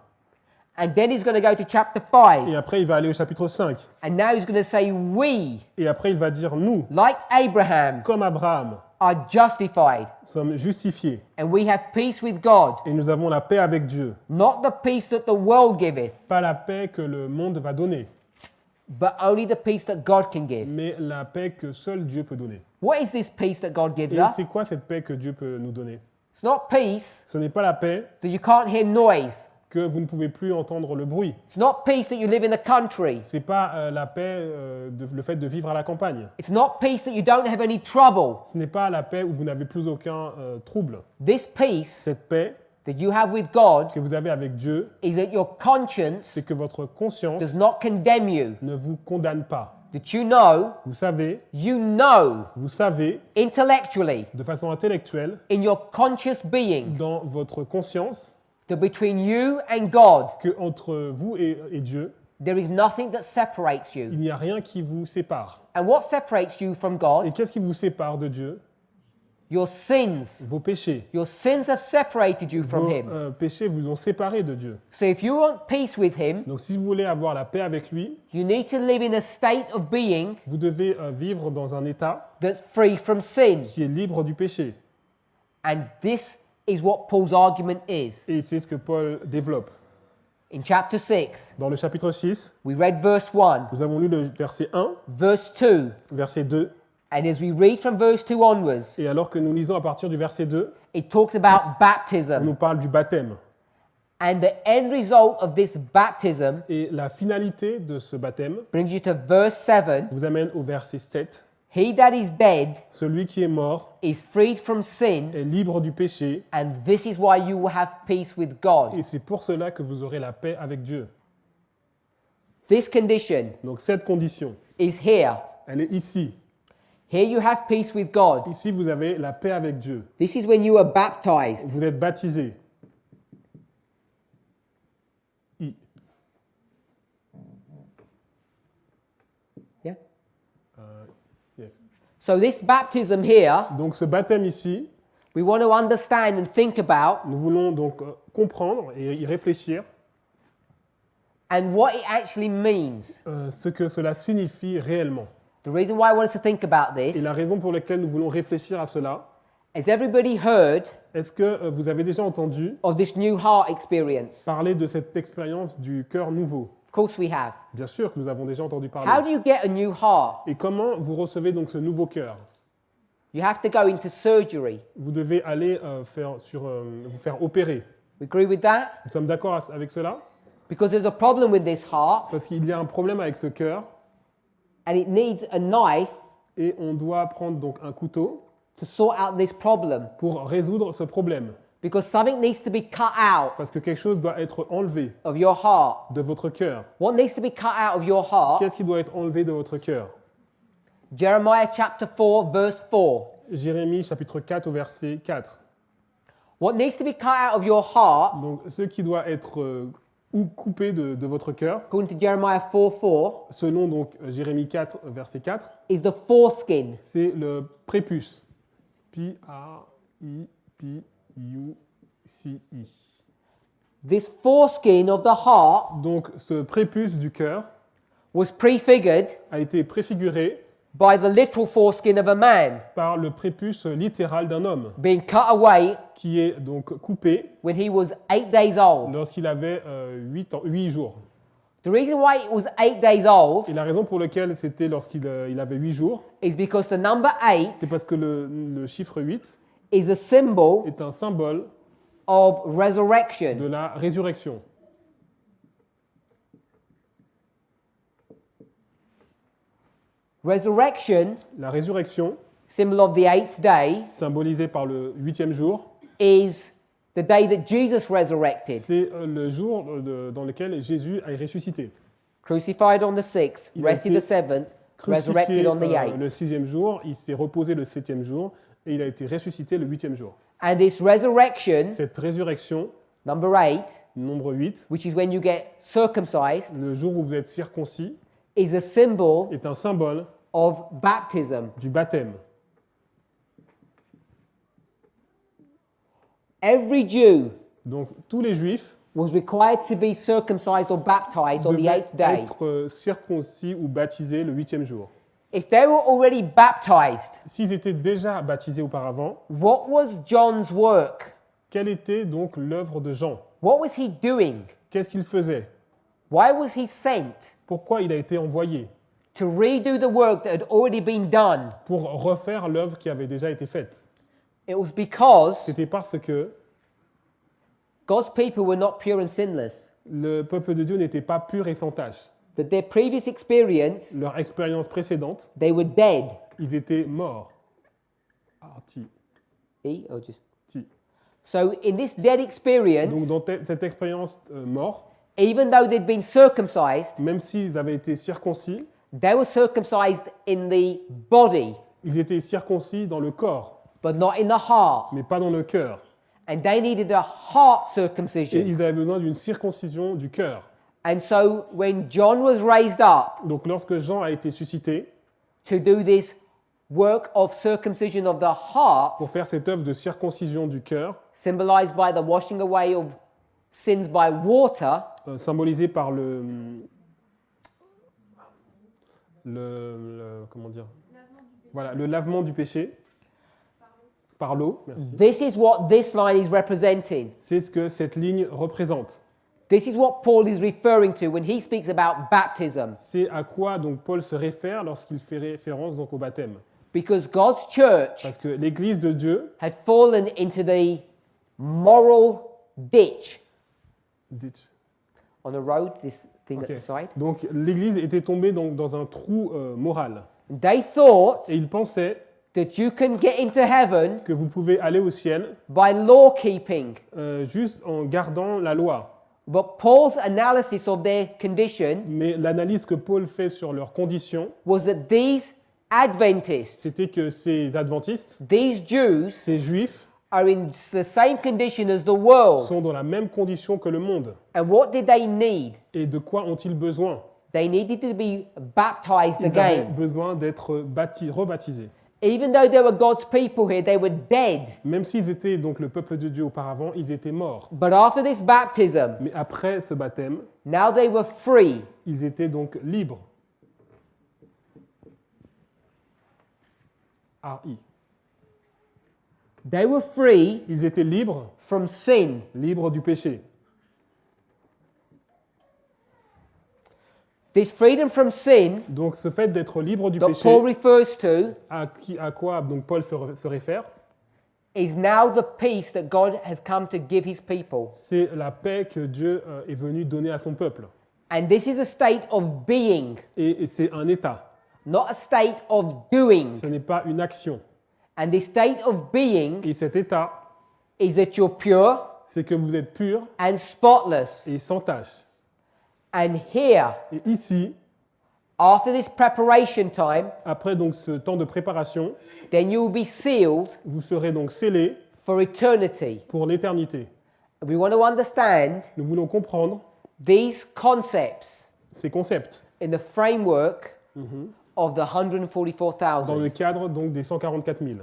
And then he's going to go to chapter 5, Et après, il va aller au chapitre 5. and now he's going to say, we, Et après, il va dire, nous, like Abraham, comme Abraham, are justified, sommes justifiés, and we have peace with God, et nous avons la paix avec Dieu. not the peace that the world giveth, Pas la paix que le monde va donner, but only the peace that God can give. mais la paix que seul Dieu peut donner. What is this peace that God gives Et us? c'est quoi cette paix que Dieu peut nous donner? It's not peace Ce n'est pas la paix that you can't hear noise. que vous ne pouvez plus entendre le bruit. It's not peace that you live in the country. C'est pas la paix, le fait de vivre à la campagne. It's not peace that you don't have any trouble. Ce n'est pas la paix où vous n'avez plus aucun trouble. This peace Cette paix that you have with God que vous avez avec Dieu, is that your conscience c'est que votre conscience does not condemn you. ne vous condamne pas. That you know Vous savez intellectually de façon intellectuelle, in your conscious being dans votre conscience, that between you and God que entre vous et Dieu, there is nothing that separates you. il n'y a rien qui vous sépare. And what separates you from Et God? qu'est-ce qui vous sépare de Dieu? Your sins. Vos péchés. Your sins have separated you from Vos Him. péchés vous ont séparé de Dieu. So if you want peace with Him, Donc si vous voulez avoir la paix avec lui, you need to live in a state of being vous devez vivre dans un état that's free from sin. qui est libre du péché. And this is what Paul's argument is. Et c'est ce que Paul développe. In chapter 6, Dans le chapitre 6, we read verse 1, nous avons lu le verset 1, verse 2, verset 2, and as we read from verse 2 onwards, et alors que nous lisons à partir du verset 2, it talks about on baptism. nous parle du baptême. And the end result of this baptism Et la finalité de ce baptême brings you to verse 7. vous amène au verset 7. He that is dead Celui qui est mort is freed from sin, est libre du péché, and this is why you will have peace with God. et c'est pour cela que vous aurez la paix avec Dieu. This condition Donc cette condition, is here. elle est ici. Here you have peace with God. Ici, vous avez la paix avec Dieu. This is when you are baptized. Vous êtes baptisé. I. Yeah? Yes. So this baptism here, Donc ce baptême ici, we want to understand and think about nous voulons donc comprendre et y réfléchir and what it actually means. ce que cela signifie réellement. The reason why I want us to think about Et this la raison pour laquelle nous voulons réfléchir à cela, is everybody heard est-ce que vous avez déjà entendu of this new heart experience? parler de cette expérience du cœur nouveau? Of course we have. Bien sûr que nous avons déjà entendu How parler. do you get a new heart? Et comment vous recevez donc ce nouveau cœur? You have to go into surgery. Vous devez aller vous faire opérer. We agree with that? Nous sommes d'accord avec cela? Because there's a problem with this heart Parce qu'il y a un problème avec ce cœur and it needs a knife et on doit prendre donc un couteau to sort out this problem. pour résoudre ce problème. Because something needs to be cut out Parce que quelque chose doit être enlevé of your heart. de votre cœur. What needs to be cut out of your heart? Qu'est-ce qui doit être enlevé de votre cœur? Jeremiah chapter 4, verse 4. Jérémie chapitre 4 au verset 4. What needs to be cut out of your heart, Donc ce qui doit être ou coupé de votre cœur, according to Jeremiah 4:4, selon donc Jérémie 4 verset 4, is the foreskin. c'est le prépuce. P-A-I-P-U-C-I. This foreskin of the heart Donc ce prépuce du cœur was prefigured a été préfiguré by the literal foreskin of a man par le prépuce littéral d'un homme, being cut away qui est donc coupé when he was 8 days old. lorsqu'il avait 8 jours. The reason why it was 8 days old Et la raison pour laquelle c'était lorsqu'il il avait 8 jours, is because the number 8 c'est parce que le chiffre 8 is a symbol est un symbole of resurrection. de la résurrection. Resurrection, La résurrection, symbol of the 8th day, symbolisée par le 8e jour, is the day that Jesus resurrected. c'est le jour dans lequel Jésus est ressuscité. Crucified on the 6th, Il a rested été the 7th, Crucifié resurrected on the 8th. le 6e jour, il s'est reposé le 7e jour et il a été ressuscité le 8e jour. And this resurrection, Cette résurrection, number 8, nombre 8, which is when you get circumcised, le jour où vous êtes circoncis, is a symbol est un symbole of baptism. du baptême. Every Jew Donc tous les Juifs was required to be circumcised or baptized on the devaient 8th day. être circoncis ou baptisés le 8e jour. If they were already baptized, S'ils étaient déjà baptisés auparavant, what was John's work? quelle était donc l'œuvre de Jean? What was he doing? Qu'est-ce qu'il faisait? Why was he sent? Pourquoi il a été envoyé? To redo the work that had already been done. Pour refaire l'œuvre qui avait déjà été faite. It was because C'était parce que God's people were not pure and sinless. Le peuple de Dieu n'était pas pur et sans tache. That their previous experience, Leur expérience précédente, they were dead. ils étaient morts. Ti. E or just Ti. so in this dead Donc experience, dans cette expérience mort, even though they'd been circumcised, même s'ils avaient été circoncis, they were circumcised in the body, ils étaient circoncis dans le corps, but not in the heart. mais pas dans le cœur. And they needed a heart Et circumcision. ils avaient besoin d'une circoncision du cœur. And so when John was raised up Donc lorsque Jean a été suscité to do this work of circumcision of the heart, pour faire cette œuvre de circoncision du cœur, symbolized by the washing away of sins by water, symbolisé par comment dire, voilà, le lavement du péché par l'eau, merci. this is what this line is representing. C'est ce que cette ligne représente. This is what Paul is referring to when he speaks about baptism. C'est à quoi donc Paul se réfère lorsqu'il fait référence donc au baptême. Because God's church Parce que l'Église de Dieu, had fallen into the moral ditch on the road, this thing Ok. at the side. Donc l'Église était tombée donc dans un trou moral. They thought Et ils pensaient that you can get into heaven que vous pouvez aller au ciel by law keeping. juste en gardant la loi. But Paul's analysis of their condition Mais l'analyse que Paul fait sur leurs conditions, was that these Adventists, c'était que ces adventistes, these Jews, ces juifs, are in the same condition as the world. sont dans la même condition que le monde. And what did they need? Et de quoi ont-ils besoin? They needed to be baptized Ils avaient again. besoin d'être rebaptisés. Even though they were God's people here, they were dead. Même s'ils étaient donc le peuple de Dieu auparavant, ils étaient morts. But after this baptism, Mais après ce baptême, now they were free. ils étaient donc libres. R.I. They were free Ils étaient libres, from sin. libres du péché. This freedom from sin Donc ce fait d'être libre du that péché, Paul refers to à quoi donc Paul se réfère, is now the peace that God has come to give his people. c'est la paix que Dieu est venu donner à son peuple. And this is a state of being, Et c'est un état, not a state of doing. ce n'est pas une action. And this state of being Et cet état, is that you're pure c'est que vous êtes pur and spotless. et sans tache. And here, Et ici, after this preparation time, après donc ce temps de préparation, then you will be sealed vous serez donc scellés for eternity. pour l'éternité. We want to understand Nous voulons comprendre these concepts ces concepts in the framework of the dans le 144,000. cadre donc des 144 000.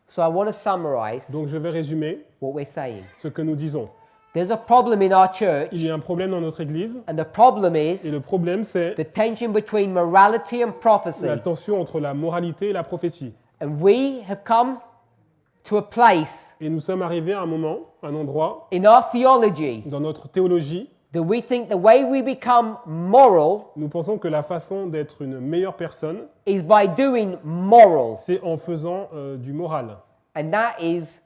So I want to summarize Donc je vais résumer what we're saying. ce que nous disons. There's a problem in our Il church, y a un problème dans notre Église and the problem et is le problème c'est the tension between morality and prophecy. la tension entre la moralité et la prophétie. And we have come to a place Et nous sommes arrivés à un moment, un endroit in our theology dans notre théologie, that we think the way we become moral nous pensons que la façon d'être une meilleure personne, is by doing moral, c'est en faisant du moral. and that is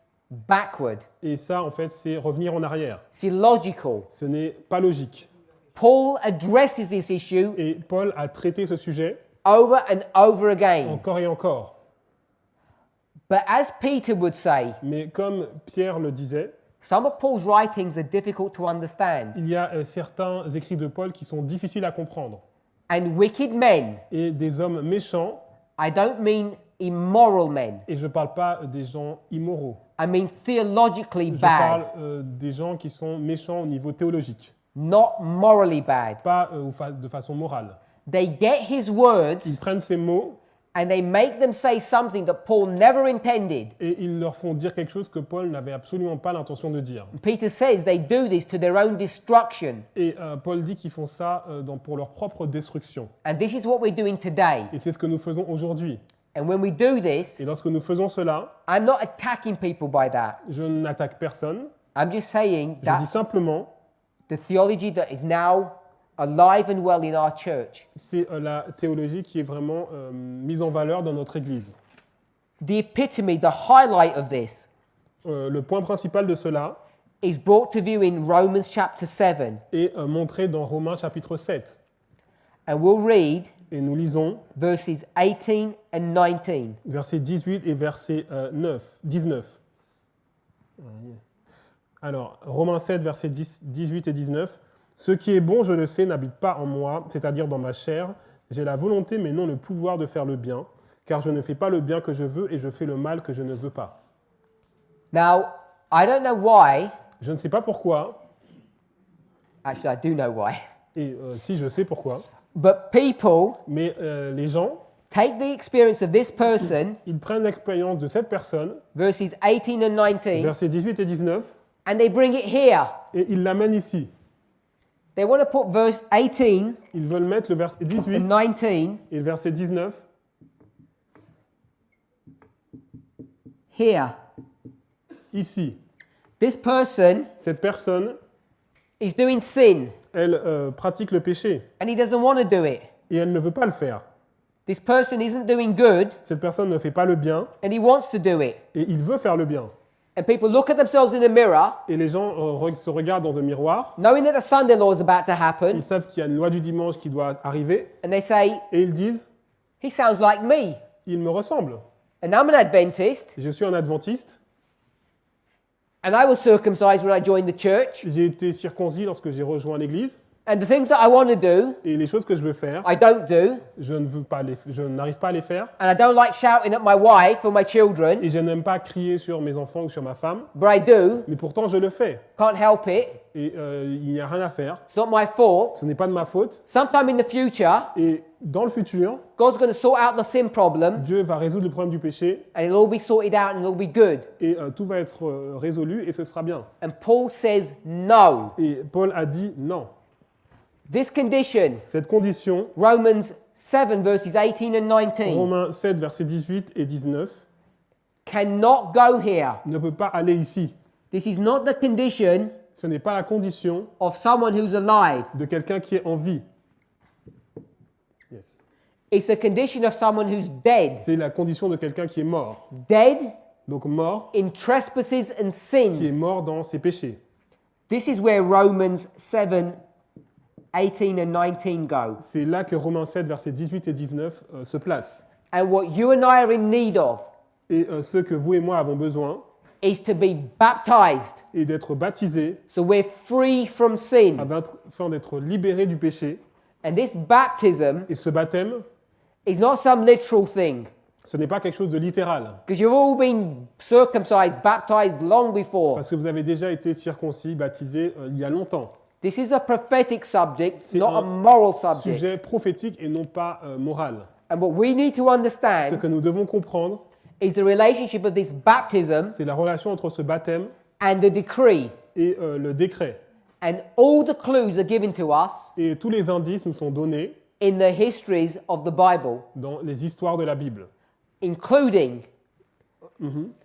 backward. Et ça, en fait, c'est revenir en arrière. It's illogical. Ce n'est pas logique. Paul addresses this issue Et Paul a traité ce sujet over and over again. encore et encore. But as Peter would say, Mais comme Pierre le disait, some of Paul's writings are difficult to understand, il y a certains écrits de Paul qui sont difficiles à comprendre. and wicked men, Et des hommes méchants, I don't mean immoral men, et je ne parle pas des gens immoraux. I mean theologically Je parle bad, des gens qui sont méchants au niveau théologique, not morally bad. pas de façon morale. They get his Ils words prennent ces mots and they make them say something that Paul never intended. et ils leur font dire quelque chose que Paul n'avait absolument pas l'intention de dire. Peter says they do this to their own destruction. Et Paul dit qu'ils font ça pour leur propre destruction. And this is what we're doing today. Et c'est ce que nous faisons aujourd'hui. And when we do this, Et lorsque nous faisons cela, I'm not attacking people by that. je n'attaque personne. I'm just saying Je dis that's simplement, the theology that is now alive and well in our church. c'est la théologie qui est vraiment mise en valeur dans notre Église. The epitome, the highlight of this Le point principal de cela, is brought to view in Romans chapter 7. est montré dans Romains chapitre 7. And we'll read Et nous lisons verses 18 and 19. verset 18 et verset 19. Alors, Romains 7, versets 18 et 19. « Ce qui est bon, je le sais, n'habite pas en moi, c'est-à-dire dans ma chair. J'ai la volonté, mais non le pouvoir de faire le bien, car je ne fais pas le bien que je veux et je fais le mal que je ne veux pas. » Now, I don't know why. Je ne sais pas pourquoi, Actually, I do know why. et si je sais pourquoi, But people mais les gens, take the experience of this person, ils prennent l'expérience de cette personne, verses 18 and 19, versets 18 et 19, and they bring it here. et ils l'amènent ici. They want to put verse 18 Ils veulent mettre le verset 18 and 19 et le verset 19 here. ici. This person Cette personne, is doing sin, elle pratique le péché and he doesn't want to do it. et elle ne veut pas le faire. This person isn't doing good, Cette personne ne fait pas le bien and he wants to do it. et il veut faire le bien. And people look at themselves in the mirror, Et les gens se regardent dans un miroir, knowing that the Sunday law is about to happen, ils savent qu'il y a une loi du dimanche qui doit arriver and they say, et ils disent, he sounds like me. il me ressemble. And I'm an Adventist, Je suis un adventiste, and I was circumcised when I joined the church. j'ai été circoncis lorsque j'ai rejoint l'église And the things that I want to do, et les choses que je veux faire, I don't do. je n'arrive pas à les faire And I don't like shouting at my wife or my children, et je n'aime pas crier sur mes enfants ou sur ma femme, but I do. mais pourtant je le fais Can't help it. et il n'y a rien à faire. It's not my fault. Ce n'est pas de ma faute Sometime in the future, et dans le futur, God's going to sort out the sin problem, Dieu va résoudre le problème du péché and it'll all be sorted out and it'll be good. et tout va être résolu et ce sera bien. And Paul says no. Et Paul a dit non. This condition, Cette condition, Romans 7 verses 18 and 19, Romains 7, versets 18 et 19, cannot go here. ne peut pas aller ici. This is not the condition Ce n'est pas la condition of someone who's alive. de quelqu'un qui est en vie. Yes. It's the condition of someone who's dead. C'est la condition de quelqu'un qui est mort. Dead Donc mort, in trespasses and qui est sins. mort dans ses péchés. This is where Romans 7, 18 and 19 go. C'est là que Romains 7, versets 18 et 19 se placent. And what you and I are in need of Et ce que vous et moi avons besoin is to be baptized est d'être baptisés so we're free from sin. afin d'être libérés du péché. And this baptism Et ce baptême, is not some literal thing, ce n'est pas quelque chose de littéral. because you've all been circumcised, baptized long before. Parce que vous avez déjà été circoncis, baptisés il y a longtemps. This is a prophetic subject, C'est not a un moral Sujet subject. prophétique et non pas moral. And what we need to Ce understand que nous devons comprendre, is the relationship of this baptism c'est la relation entre ce baptême and the decree. et le décret. And all the clues are given to us Et tous les indices nous sont donnés in the histories of the Bible, dans les histoires de la Bible, including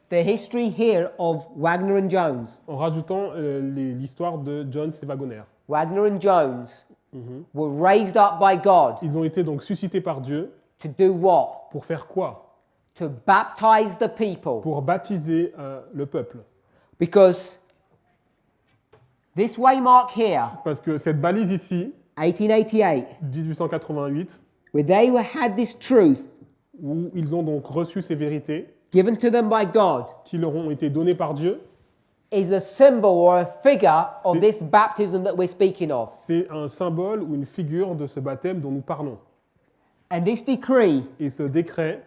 the history here of Wagner and Jones. en rajoutant l'histoire de Jones et Wagoner. Wagner and Jones were raised up by God Ils ont été donc suscités par Dieu to do what? pour faire quoi? To baptize the people. Pour baptiser le peuple. Because this waymark here, Parce que cette balise ici, 1888, 1888, where they had this truth où ils ont donc reçu ces vérités given to them by God, qui leur ont été données par Dieu, is a symbol or a figure of C'est- this baptism that we're speaking of. c'est un symbole ou une figure de ce baptême dont nous parlons. And this decree, Et ce décret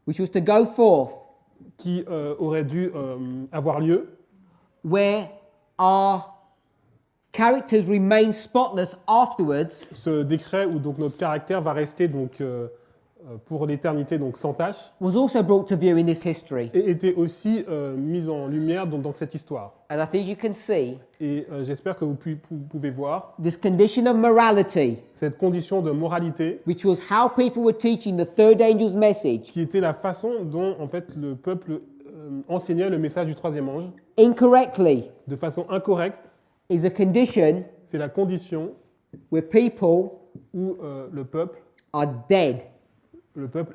which was to go forth, qui aurait dû avoir lieu, where our characters remain spotless afterwards, ce décret où donc notre caractère va rester donc pour l'éternité donc sans tache, was also brought to view in this history. et était aussi mis en lumière dans cette histoire. And I think you can see Et j'espère que vous pouvez voir this condition of morality, cette condition de moralité which was how people were teaching the third angel's message, qui était la façon dont en fait le peuple enseignait le message du troisième ange incorrectly, de façon incorrecte. is a condition C'est la condition where people où le peuple are dead.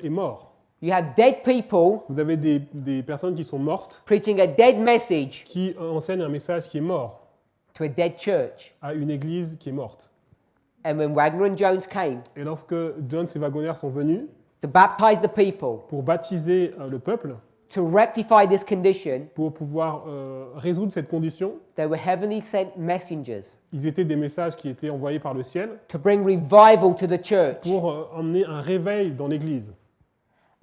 est mort. You have dead people Vous avez des personnes qui sont mortes preaching a dead message qui enseignent un message qui est mort to a dead church. à une église qui est morte. And when Wagner and Jones came Et lorsque Jones et Waggoner sont venus to baptize the people, pour baptiser le peuple, to rectify this condition, pour pouvoir résoudre cette condition, they were heavenly sent messengers ils étaient des messages qui étaient envoyés par le ciel to bring revival to the church. pour emmener un réveil dans l'église.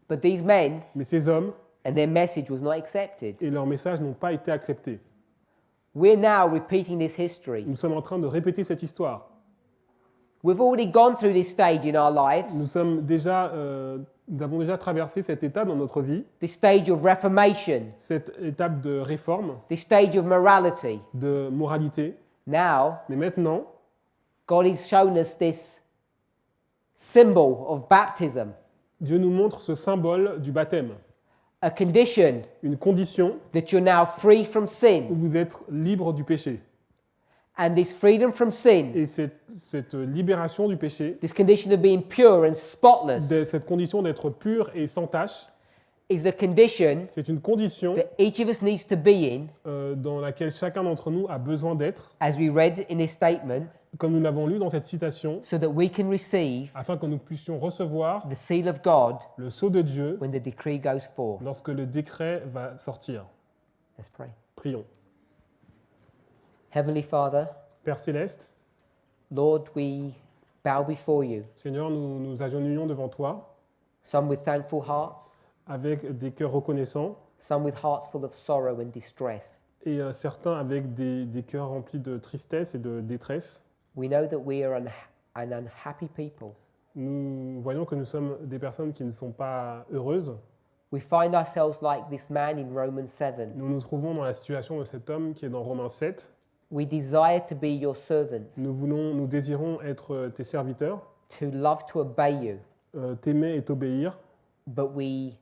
But these men Mais ces hommes and their message was not accepted. et leurs messages n'ont pas été acceptés. We're now repeating this history. Nous sommes en train de répéter cette histoire. We've already gone through this stage in our lives, Nous avons déjà traversé cette étape dans notre vie, this stage of reformation, cette étape de réforme, this stage of morality. de moralité. Now, Mais maintenant, God has shown us this symbol of baptism, Dieu nous montre ce symbole du baptême, a condition une condition that you're now free from où sin. vous êtes libre du péché. And this freedom from sin, Et cette libération du péché, this condition of being pure and spotless, cette condition d'être pur et sans tache, is the condition c'est une condition that each of us needs to be in, dans laquelle chacun d'entre nous a besoin d'être, as we read in this statement, comme nous l'avons lu dans cette citation, so that we can receive afin que nous puissions recevoir the seal of God le sceau de Dieu when the decree goes forth. lorsque le décret va sortir. Let's pray. Prions. Heavenly Father, Père céleste, Lord, we bow before you, Seigneur, nous nous agenouillons devant toi some with thankful hearts, avec des cœurs reconnaissants some with hearts full of sorrow and distress. et certains avec des cœurs remplis de tristesse et de détresse. We know that we are an unhappy people. Nous voyons que nous sommes des personnes qui ne sont pas heureuses. We find ourselves like this man in Romans 7. Nous nous trouvons dans la situation de cet homme qui est dans Romains 7. We desire to be your servants, Nous désirons être tes serviteurs, to love to obey you, t'aimer et t'obéir, but we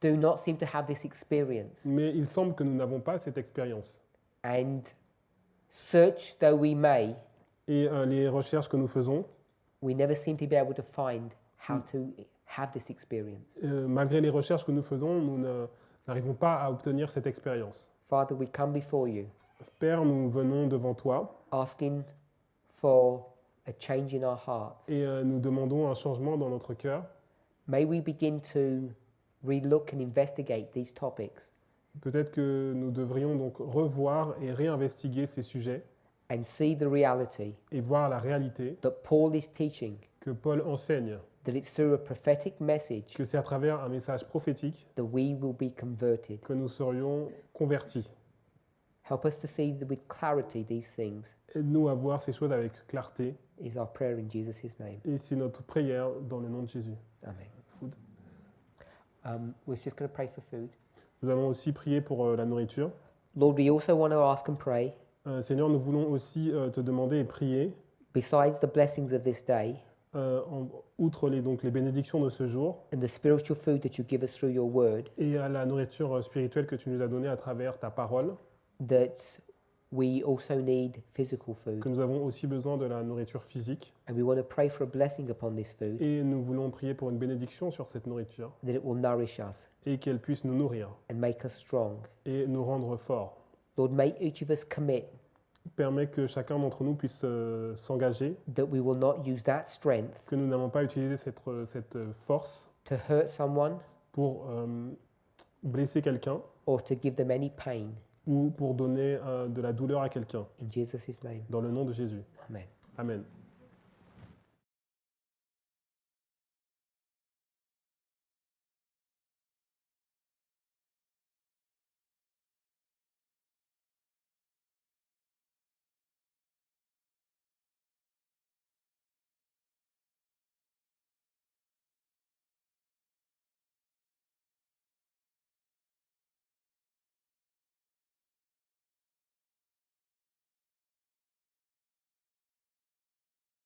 do not seem to have this experience. mais il semble que nous n'avons pas cette expérience. And search though we may, Et les recherches que nous faisons, we never seem to be able to find how to have this experience. malgré les recherches que nous faisons, n'arrivons pas à obtenir cette expérience. Father, we come before you, Père, nous venons devant toi asking for a change in our hearts. et nous demandons un changement dans notre cœur. May we begin to relook and investigate these topics Peut-être que nous devrions donc revoir et réinvestiguer ces sujets and see the reality et voir la réalité that Paul is teaching, que Paul enseigne, that it's through a prophetic message que c'est à travers un message prophétique that we will be converted. que nous serions convertis. Help us to see with clarity these things, Aide-nous à voir ces choses avec clarté is our prayer in Jesus' name. et c'est notre prière dans le nom de Jésus. Amen. Food. We're just going to pray for food. Nous allons aussi prier pour la nourriture. Lord, we also want to ask and pray, Seigneur, nous voulons aussi te demander et prier, besides the blessings of this day outre les bénédictions de ce jour and the spiritual food that you give us through your word, et à la nourriture spirituelle que tu nous as donnée à travers ta parole, that we also need physical food. que nous avons aussi besoin de la nourriture physique. And we want to pray for a blessing upon this food, Et nous voulons prier pour une bénédiction sur cette nourriture that it will nourish us et qu'elle puisse nous nourrir and make us strong. et nous rendre forts. Lord, may each of us commit Permet que chacun d'entre nous puisse s'engager, that we will not use that strength que nous n'avons pas utilisé cette force to hurt someone pour blesser quelqu'un or to give them any pain. ou pour donner de la douleur à quelqu'un. In Jesus' name, Dans le nom de Jésus. amen. Amen.